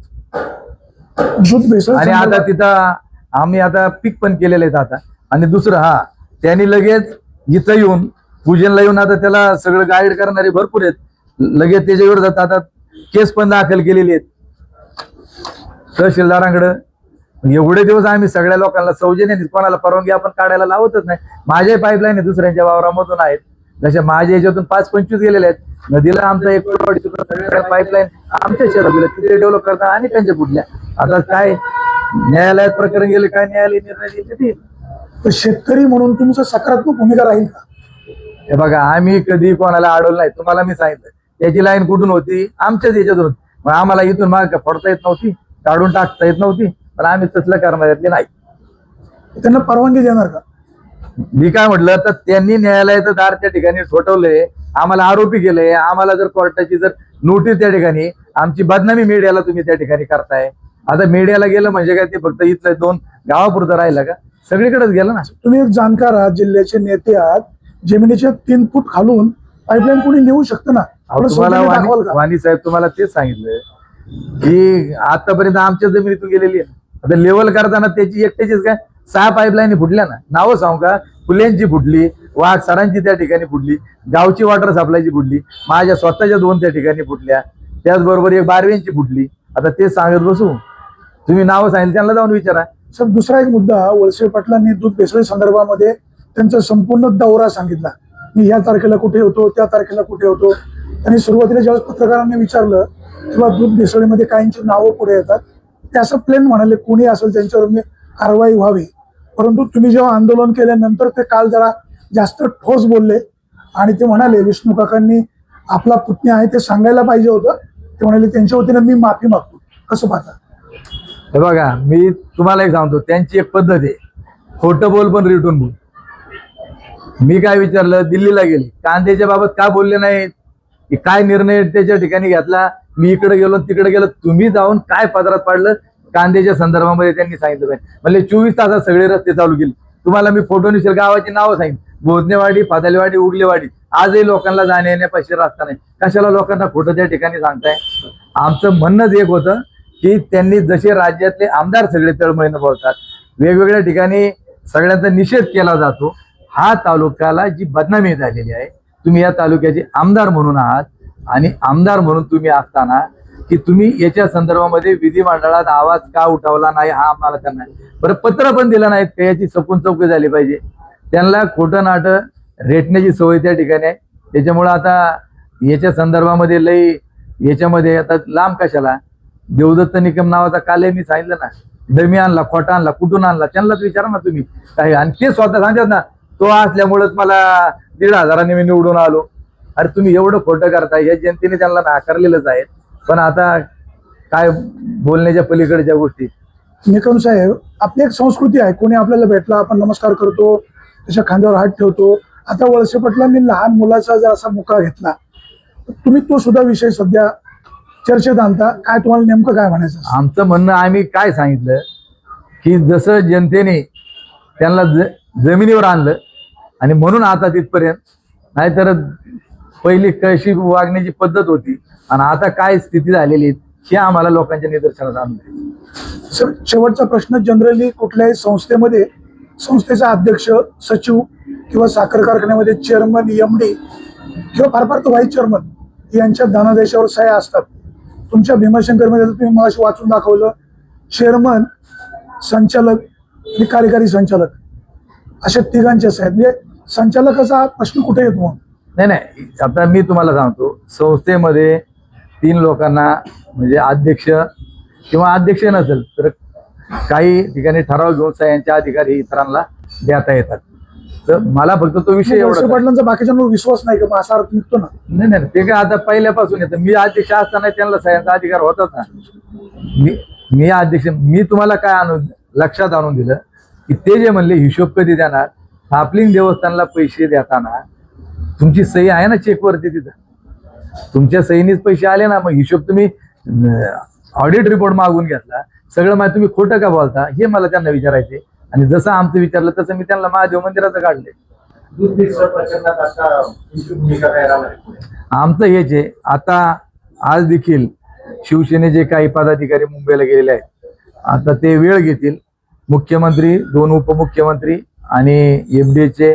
दूध भेसळ आणि आता तिथं आम्ही आता पीक पण केलेले आहेत आता. आणि दुसरं त्यांनी लगेच इथं येऊन पूजनला येऊन आता त्याला सगळं गाईड करणारे भरपूर आहेत. लगेच त्याच्या विरोधात आता केस पण दाखल केलेली आहेत तहसीलदारांकडं. एवढे दिवस आम्ही सगळ्या लोकांना सौजन्याने कोणाला परवानगी आपण काढायला लावतच नाही. माझ्याही पाईपलाईन दुसऱ्यांच्या वावरामधून आहेत, जशा माझ्या याच्यातून 5-25 गेलेले आहेत. नदीला आमचा एक पाईपलाईन आमच्या शेतात दिलं, तिथे डेव्हलप करताना आणि त्यांच्या कुठल्या. आता काय न्यायालयात प्रकरण गेले, काय न्यायालय निर्णय दिले तर शेतकरी म्हणून तुमचं सकारात्मक भूमिका राहील का? हे बघा, आम्ही कधी कोणाला अडवलं नाही. तुम्हाला मी सांगितलं त्याची लाईन कुठून होती, आमच्याच याच्यातून होती. मग आम्हाला इथून माग फोडता येत नव्हती, काढून टाकता येत नव्हती, पण आम्ही तसलं करण्यातले नाही. त्यांना परवानगी देणार का? मी काय म्हटलं तर त्यांनी न्यायालयाचं दार त्या ठिकाणी ठोठवलंय, आम्हाला आरोपी केलंय. आम्हाला जर कोर्टाची जर नोटीस त्या ठिकाणी, आमची बदनामी मीडियाला तुम्ही त्या ठिकाणी करताय. आता मीडियाला गेलं म्हणजे काय, ते फक्त इथलं 2 गावापुरतं राहिलं का? सगळीकडेच गेलं ना. तुम्ही एक जाणकार आहात, जिल्ह्याचे नेते आहात. जमिनीच्या 3 फूट खालून पाईपलाईन कोणी नेऊ शकतं ना? तुम्हाला वाणी साहेब तुम्हाला तेच सांगितलं की आतापर्यंत आमच्या जमिनीतून गेलेली आहे. आता लेवल करताना त्याची एकट्याचीच काय 6 पाईपलाईन फुटल्या ना. नावं सांगू का? फुल्यांची फुटली, वाघ सरांची त्या ठिकाणी फुटली, गावची वॉटर सप्लायची फुटली, माझ्या स्वतःच्या 2 त्या ठिकाणी फुटल्या, त्याचबरोबर एक बारवेंची फुटली. आता ते सांगत बसू? तुम्ही नावं सांगितलं त्यांना जाऊन विचारा. सर, दुसरा एक मुद्दा, वळसे पाटलांनी दूध भेसळी संदर्भामध्ये त्यांचा संपूर्ण दौरा सांगितला. मी या तारखेला कुठे होतो, त्या तारखेला कुठे होतो. त्यांनी सुरुवातीला ज्यावेळेस पत्रकारांनी विचारलं तेव्हा दूध भेसळीमध्ये काहींची नावं पुढे येतात, ते असं प्लेन म्हणाले कोणी असेल त्यांच्यावर मी कारवाई व्हावी. परंतु तुम्ही जेव्हा आंदोलन केल्यानंतर ते काल जरा जास्त ठोस बोलले आणि ते म्हणाले विष्णू काकांनी आपला पुतण्या आहे ते सांगायला पाहिजे होतं. ते म्हणाले त्यांच्या वतीनं मी माफी मागतो. कसं पाहता? हे बघा, मी तुम्हाला एक सांगतो, त्यांची एक पद्धत आहे, खोटं बोल पण रिटून बोल. मी काय विचारलं, दिल्लीला गेले, कांद्याच्या बाबत का बोलले नाहीत, की काय निर्णय त्याच्या ठिकाणी घेतला, मी इकडे गेलो तिकडे गेलो, तुम्ही जाऊन काय पदरात पाडलं कांद्याच्या संदर्भामध्ये त्यांनी सांगितलं पाहिजे. म्हणजे 24 तासात सगळे रस्ते चालू केले. तुम्हाला मी फोटो निशेल गावाची नावं सांगितलं, भोजनेवाडी, फादालेवाडी, उगलेवाडी. आजही लोकांना जाण्या येण्यापाशी रस्ता नाही. कशाला लोकांना खोटं त्या ठिकाणी सांगताय? आमचं म्हणणंच एक होतं की त्यांनी जसे राज्यातले आमदार सगळे तळमळीनं बोलतात, वेगवेगळ्या ठिकाणी सगळ्यांचा निषेध केला जातो. हा तालुक्याला जी बदनामी झालेली आहे, तुम्ही या तालुक्याचे आमदार म्हणून आहात आणि आमदार म्हणून तुम्ही असताना की तुम्ही याच्या संदर्भामध्ये विधिमंडळात आवाज का उठवला नाही, हा आम्हाला त्यांना बरं पत्र पण दिलं नाहीत का, याची सखोल चौकशी झाली पाहिजे. त्यांना खोटं नाटं रेटण्याची सवय त्या ठिकाणी आहे. त्याच्यामुळं आता याच्या संदर्भामध्ये लई याच्यामध्ये आता लांब कशाला, देवदत्त निकम नावाचा काले मी सांगितलं ना, डमी आणला, खोटा आणला, कुठून आणला, त्यांनाच विचारा ना तुम्ही काय. आणि ते स्वतः सांगतात ना, तो असल्यामुळेच मला 1,500 मी निवडून आलो. अरे तुम्ही एवढं खोटं करताय, या जनतेने त्यांना नाकारलेलंच आहे. पण आता काय बोलण्याच्या पलीकडच्या गोष्टी. निकम साहेब, आपली एक संस्कृती आहे, कोणी आपल्याला भेटला आपण नमस्कार करतो, त्याच्या खांद्यावर हात ठेवतो. आता वळसे पाटलांनी लहान मुलाचा जर असा मुका घेतला, तुम्ही तो सुद्धा विषय सध्या चर्चेत आणता. काय तुम्हाला नेमकं काय म्हणायचं? आमचं म्हणणं आम्ही काय सांगितलं की जसं जनतेने त्यांना जमिनीवर आणलं आणि म्हणून आता तिथपर्यंत, नाहीतर पहिली कशी वागण्याची पद्धत होती आणि आता काय स्थिती झालेली आहे हे आम्हाला लोकांच्या निदर्शनास आणून द्यायचं. सर, शेवटचा प्रश्न, जनरली कुठल्याही संस्थेमध्ये संस्थेचा अध्यक्ष, सचिव किंवा साखर कारखान्यामध्ये चेअरमन, MD किंवा फार फार तर व्हाईस चेअरमन यांच्या धनादेशावर सह्या असतात. तुमच्या भीमाशंकरमध्ये तुम्ही मगाशी वाचून दाखवलं, चेअरमन, संचालक आणि कार्यकारी संचालक अशा तिघांच्या सह्या. म्हणजे संचालकाचा प्रश्न कुठे येतो? नाही, आता मी तुम्हाला सांगतो, संस्थेमध्ये 3 लोकांना म्हणजे अध्यक्ष किंवा अध्यक्ष नसेल तर काही ठिकाणी ठराव घेऊन सह्यांच्या अधिकारी इतरांना देता येतात. तर मला फक्त तो विषय एवढा वळसे पाटलांचा बाकीच्यांवर विश्वास नाही का मग असा अर्थ निघतो ना. नाही नाही ते काय आता पहिल्यापासून येतं. मी अध्यक्ष असताना त्यांना सह्यांचा अधिकार होताच ना. मी अध्यक्ष, मी तुम्हाला काय लक्षात आणून दिलं की ते जे म्हणले हिशोब कधी देणार, हापलिंग देवस्थानला पैसे देताना तुमची सही आहे ना चेकवरती, तिथं तुमच्या सहीनीच पैसे आले ना, मग हिशोब तुम्ही ऑडिट रिपोर्ट मागून घेतला, सगळं माहिती तुम्ही खोटं का बोलता हे मला त्यांना विचारायचे. आणि जसं आमचं विचारलं तसं मी त्यांना महादेव मंदिराचं काढले. दूध भेसळ प्रकरणात आता तुमची भूमिका काय राहणार आहे? आमचं हेच आहे. आता आज देखील शिवसेनेचे काही पदाधिकारी मुंबईला गेलेले आहेत. आता ते वेळ घेतील. मुख्यमंत्री, 2 उपमुख्यमंत्री आणि एफडीएचे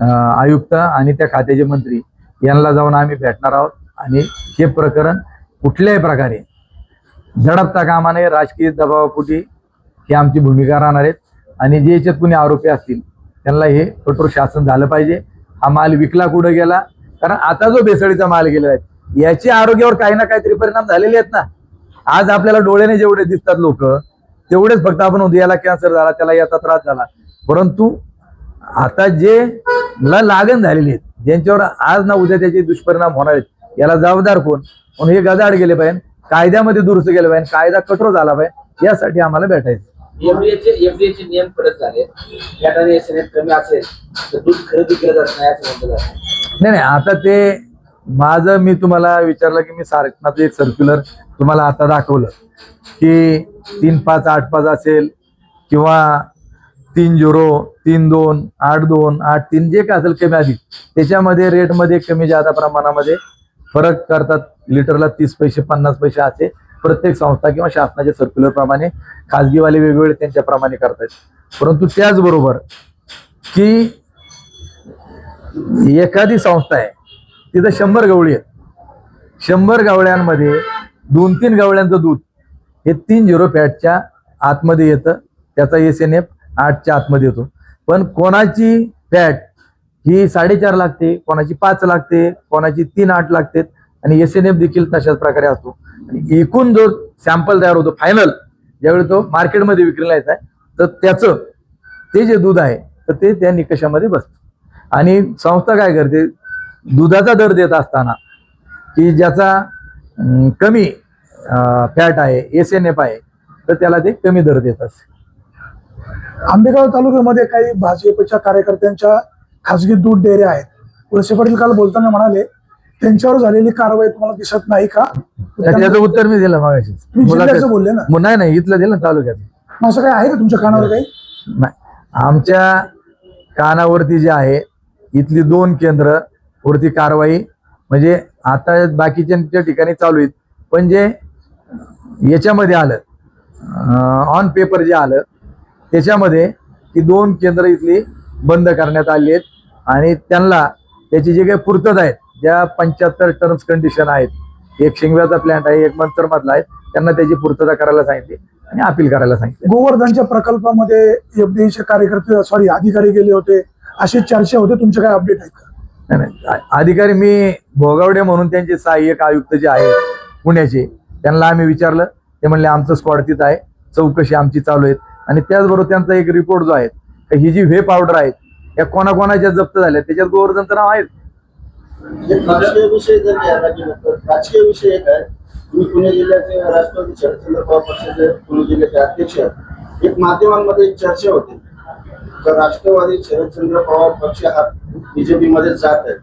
आयुक्त आणि त्या खात्याचे मंत्री यांना जाऊन आम्ही भेटणार आहोत. आणि हे प्रकरण कुठल्याही प्रकारे झडपता कामा नये, राजकीय दबावापोटी ही आमची भूमिका राहणार आहेत. आणि जे याच्यात कुणी आरोपी असतील त्यांना हे कठोर शासन झालं पाहिजे. हा माल विकला कुठं गेला, कारण आता जो भेसळीचा माल गेलेला आहे याचे आरोग्यावर काही ना काहीतरी परिणाम झालेले आहेत ना. आज आपल्याला डोळ्याने जेवढे दिसतात लोक तेवढेच फक्त आपण म्हणतो याला कॅन्सर झाला, त्याला याचा त्रास झाला, परंतु आता जे लागण झालेली आहेत, ज्यांच्यावर आज ना उद्या त्याचे दुष्परिणाम होणार आहेत, याला जबाबदार कोण म्हणून हे गजाआड गेले पाहिजे, कायद्यामध्ये दुरुस्त केलं पाहिजे, कायदा कठोर झाला पाहिजे. यासाठी आम्हाला भेटायचं. एफडीएचे नियम कडक झाले, त्याने एसएनएफ कमी असेल तर दूध खरेदी केलं जात नाही असं म्हटलं जातं. नाही आता ते माझं, मी तुम्हाला विचारलं की मी सारखनाचं एक सर्क्युलर तुम्हाला आता दाखवलं की 3585 असेल किंवा 30, 32, 82, 83 जे काय असेल कमी अधिक, त्याच्यामध्ये रेटमध्ये कमी जादा प्रमाणामध्ये फरक करतात. लिटरला 30 पैसे 50 पैसे असे प्रत्येक संस्था किंवा शासनाच्या सर्क्युलर प्रमाणे, खाजगीवाले वेगवेगळे त्यांच्याप्रमाणे करतात. परंतु त्याचबरोबर की एखादी संस्था आहे तिथं 100 गवळी आहेत, 100 गवळ्यांमध्ये 2-3 गवळ्यांचं दूध हे 30 फॅटच्या आतमध्ये येतं, त्याचा एसएनएफ 8च्या आतमध्ये येतो. पण कोणाची फॅट ही 4.5 लागते, कोणाची 5 लागते, कोणाची 3.8 लागते आणि एसएनएफ देखील तशाच प्रकारे असतो. आणि एकूण जो सॅम्पल तयार होतो फायनल, ज्यावेळी तो मार्केटमध्ये विक्रीला येत आहे, तर त्याचं ते जे दूध आहे तर ते त्या निकषामध्ये बसतं. आणि संस्था काय करते, दुधाचा दर देत असताना की ज्याचा कमी फॅट आहे, एसएनएफ आहे, तर त्याला ते कमी दर देत असते. आंबेगाव तालुक्यामध्ये काही भाजपच्या कार्यकर्त्यांच्या खासगी दूध डेअऱ्या आहेत. वळसे पाटील काल बोलताना म्हणाले त्यांच्यावर झालेली कारवाई तुम्हाला दिसत नाही का? त्याचं उत्तर मी दिलं मागाशी. तुम्ही जिल्ह्याचं बोलले ना. नाही इथलं दिलं तालुक्यात. मग असं काही आहे का तुमच्या कानावर काही? नाही, आमच्या कानावरती जे आहे इथली 2 केंद्र वरती कारवाई, म्हणजे आता बाकीच्या ठिकाणी चालू आहेत, पण जे याच्यामध्ये आलं ऑन पेपर जे आलं त्याच्यामध्ये ही 2 केंद्र इथली बंद करण्यात आली आहेत. आणि त्यांना त्याची जे काही पूर्तता आहेत, ज्या 75 टर्म्स कंडिशन आहेत, एक शिंगव्याचा प्लॅन्ट आहे, एक मंचरमधला आहे, त्यांना त्याची पूर्तता करायला सांगितली आणि अपील करायला सांगितले. गोवर्धनच्या प्रकल्पामध्ये एफडीएचे कार्यकर्ते अधिकारी गेले होते अशी चर्चा होते, तुमचे काय अपडेट आहेत का? नाही अधिकारी, मी भोगावडे म्हणून त्यांचे सहाय्यक आयुक्त जे आहेत पुण्याचे, त्यांना आम्ही विचारलं, ते म्हणले आमचं स्क्वॉड तिथं आहे, चौकशी आमची चालू आहेत. आणि त्याचबरोबर त्यांचा एक रिपोर्ट जो आहे, ही जी व्हे पावडर आहेत या कोणाकोणाच्या जप्त झाल्या त्याच्यात गोवर्धनचं नाव आहे. राजकीय विषय जर घ्यायला गेलो तर राजकीय विषय एक आहे. तुम्ही पुणे जिल्ह्याचे राष्ट्रवादी शरदचंद्र पवार पक्षाचे पुणे जिल्ह्याचे अध्यक्ष, एक माध्यमांमध्ये एक चर्चा होती तर राष्ट्रवादी शरदचंद्र पवार पक्ष हा बीजेपी मध्ये जात आहे,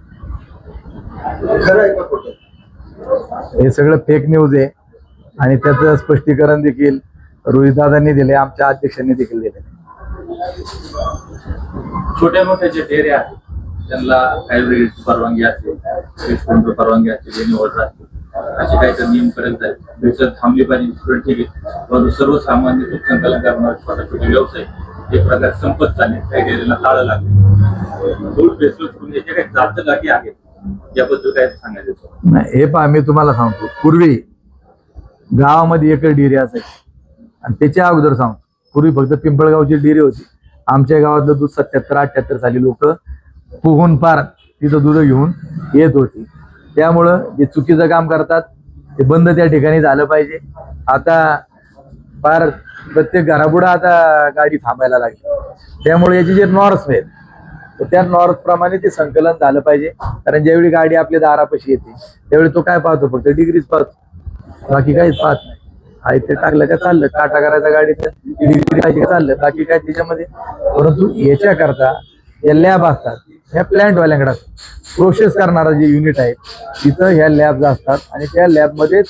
खरं आहे का खोटं? हे सगळं फेक न्यूज आहे आणि त्याचं स्पष्टीकरण देखील रोहितदादांनी दिले, आमच्या अध्यक्षांनी देखील दिले. छोट्या मोठ्या जे डेअऱ्या आहेत त्यांना हायब्रिडची परवानगी असेल, एक्सपोर्टची परवानगी असेल, हे निवडतात असे काहीतरी नियम करत आहेत. भेसळ थांबली पाहिजे, थोडं ठीक आहे, परंतु सर्वसामान्य दूध संकलन करणारे छोटे व्यवसाय एक प्रकार संपत चालले, काही डेअरीला ताळं लागले. दूध भेसळ करून याच्या काही जात गाठी आहेत याबद्दल काय सांगायचं? नाही हे पहा, मी तुम्हाला सांगतो, पूर्वी गावामध्ये एक डेअरी असायची आणि त्याच्या अगोदर सांगतो, पूर्वी फक्त पिंपळगावची डेअरी होती. आमच्या गावातलं दूध 77-78 साली लोक पुहून पार तिथं दूध घेऊन येत होती. त्यामुळं जे चुकीचं काम करतात ते बंद त्या ठिकाणी झालं पाहिजे. आता फार प्रत्येक घरापुढं आता गाडी थांबायला लागली, त्यामुळे याचे जे नॉर्म्स आहेत तर त्या नॉर्थ प्रमाणे ते संकलन झालं पाहिजे. कारण ज्यावेळी गाडी आपल्या दारापाशी येते त्यावेळी तो काय पाहतो, फक्त डिग्रीच पाहतो, बाकी काहीच पाहत नाही. आहे ते टाकलं का चाललं, काटा करायचा गाडीत डिग्री पाहिजे का चाललं, बाकी काय त्याच्यामध्ये. परंतु याच्याकरता या लॅब असतात, ह्या प्लॅन्टवाल्यांकडे प्रोसेस करणारा जे युनिट आहे तिथं ह्या लॅब असतात आणि त्या लॅबमध्येच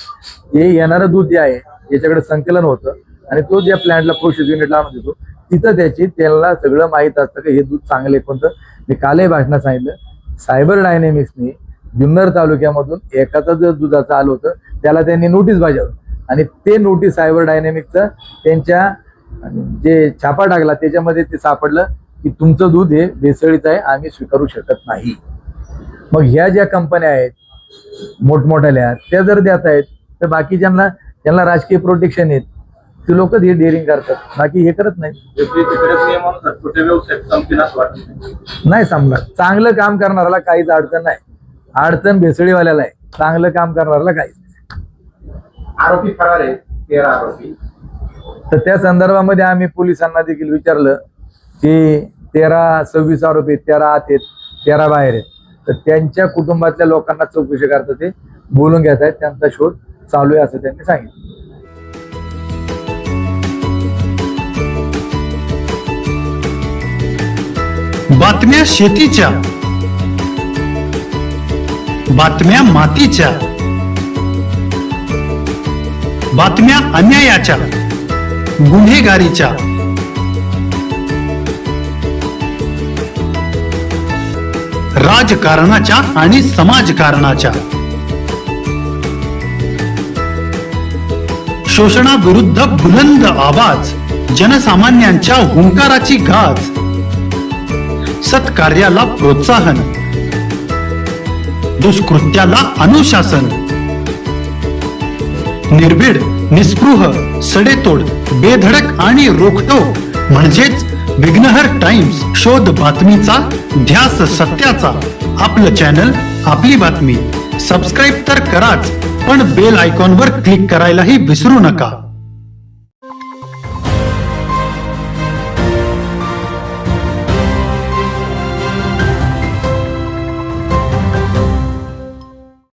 हे येणारं दूध जे आहे याच्याकडे संकलन होतं आणि तो ज्या प्लॅन्टला प्रोसेस युनिटला आणून देतो तिथं त्याला सगळं माहीत असतं की हे दूध चांगले कोणतं. मी कालही भाषणात सांगितलं, सायबर डायनेमिक्सनी जुन्नर तालुक्यामधून एकाचं जर दुधाचं आलं होतं त्याला त्यांनी नोटीस बजावली आणि ते नोटीस सायबर डायनेमिक्सचं त्यांच्या जे छापा टाकला त्याच्यामध्ये ते सापडलं की तुमचं दूध हे भेसळीचं आहे, आम्ही स्वीकारू शकत नाही. मग ह्या ज्या कंपन्या आहेत मोठमोठ्याल्या त्या जर देत आहेत तर बाकीच्यांना ज्यांना राजकीय प्रोटेक्शन आहेत ते लोक हे डेअरिंग करतात, बाकी हे करत नाही. नियमानुसार छोटे व्यवसाय संपतील असं वाटतं नाही संपणार. चांगलं काम करणाऱ्याला काहीच अडचण नाही, अडचण भेसळीवाल्याला आहे, चांगलं काम करणाऱ्याला काहीच नाही. आरोपी फरार आहेत 13 आरोपी. तर त्या संदर्भामध्ये आम्ही पोलिसांना देखील विचारलं की 13-26 आरोपी 13 आत आहेत 13 बाहेर आहेत, तर त्यांच्या कुटुंबातल्या लोकांना चौकशी करतात, ते बोलून घेत आहेत, त्यांचा शोध चालू आहे असं त्यांनी सांगितलं. बातम्या शेतीच्या, बातम्या मातीच्या, बातम्या अन्यायाच्या, गुन्हेगारीच्या, राजकारणाच्या आणि समाजकारणाच्या, शोषणाविरुद्ध बुलंद आवाज, जनसामान्यांच्या हुंकाराची गाज, सत्कार्याला प्रोत्साहन, दुष्कृत्याला अनुशासन, निर्भीड, निस्पृह, सडेतोड, बेधडक आणि रोखटोक म्हणजेच विघ्नहर टाइम्स. शोध बातमीचा, ध्यास सत्याचा. आपलं चॅनल, आपली बातमी. सबस्क्राईब तर कराच, पण बेल आयकॉनवर क्लिक करायलाही विसरू नका.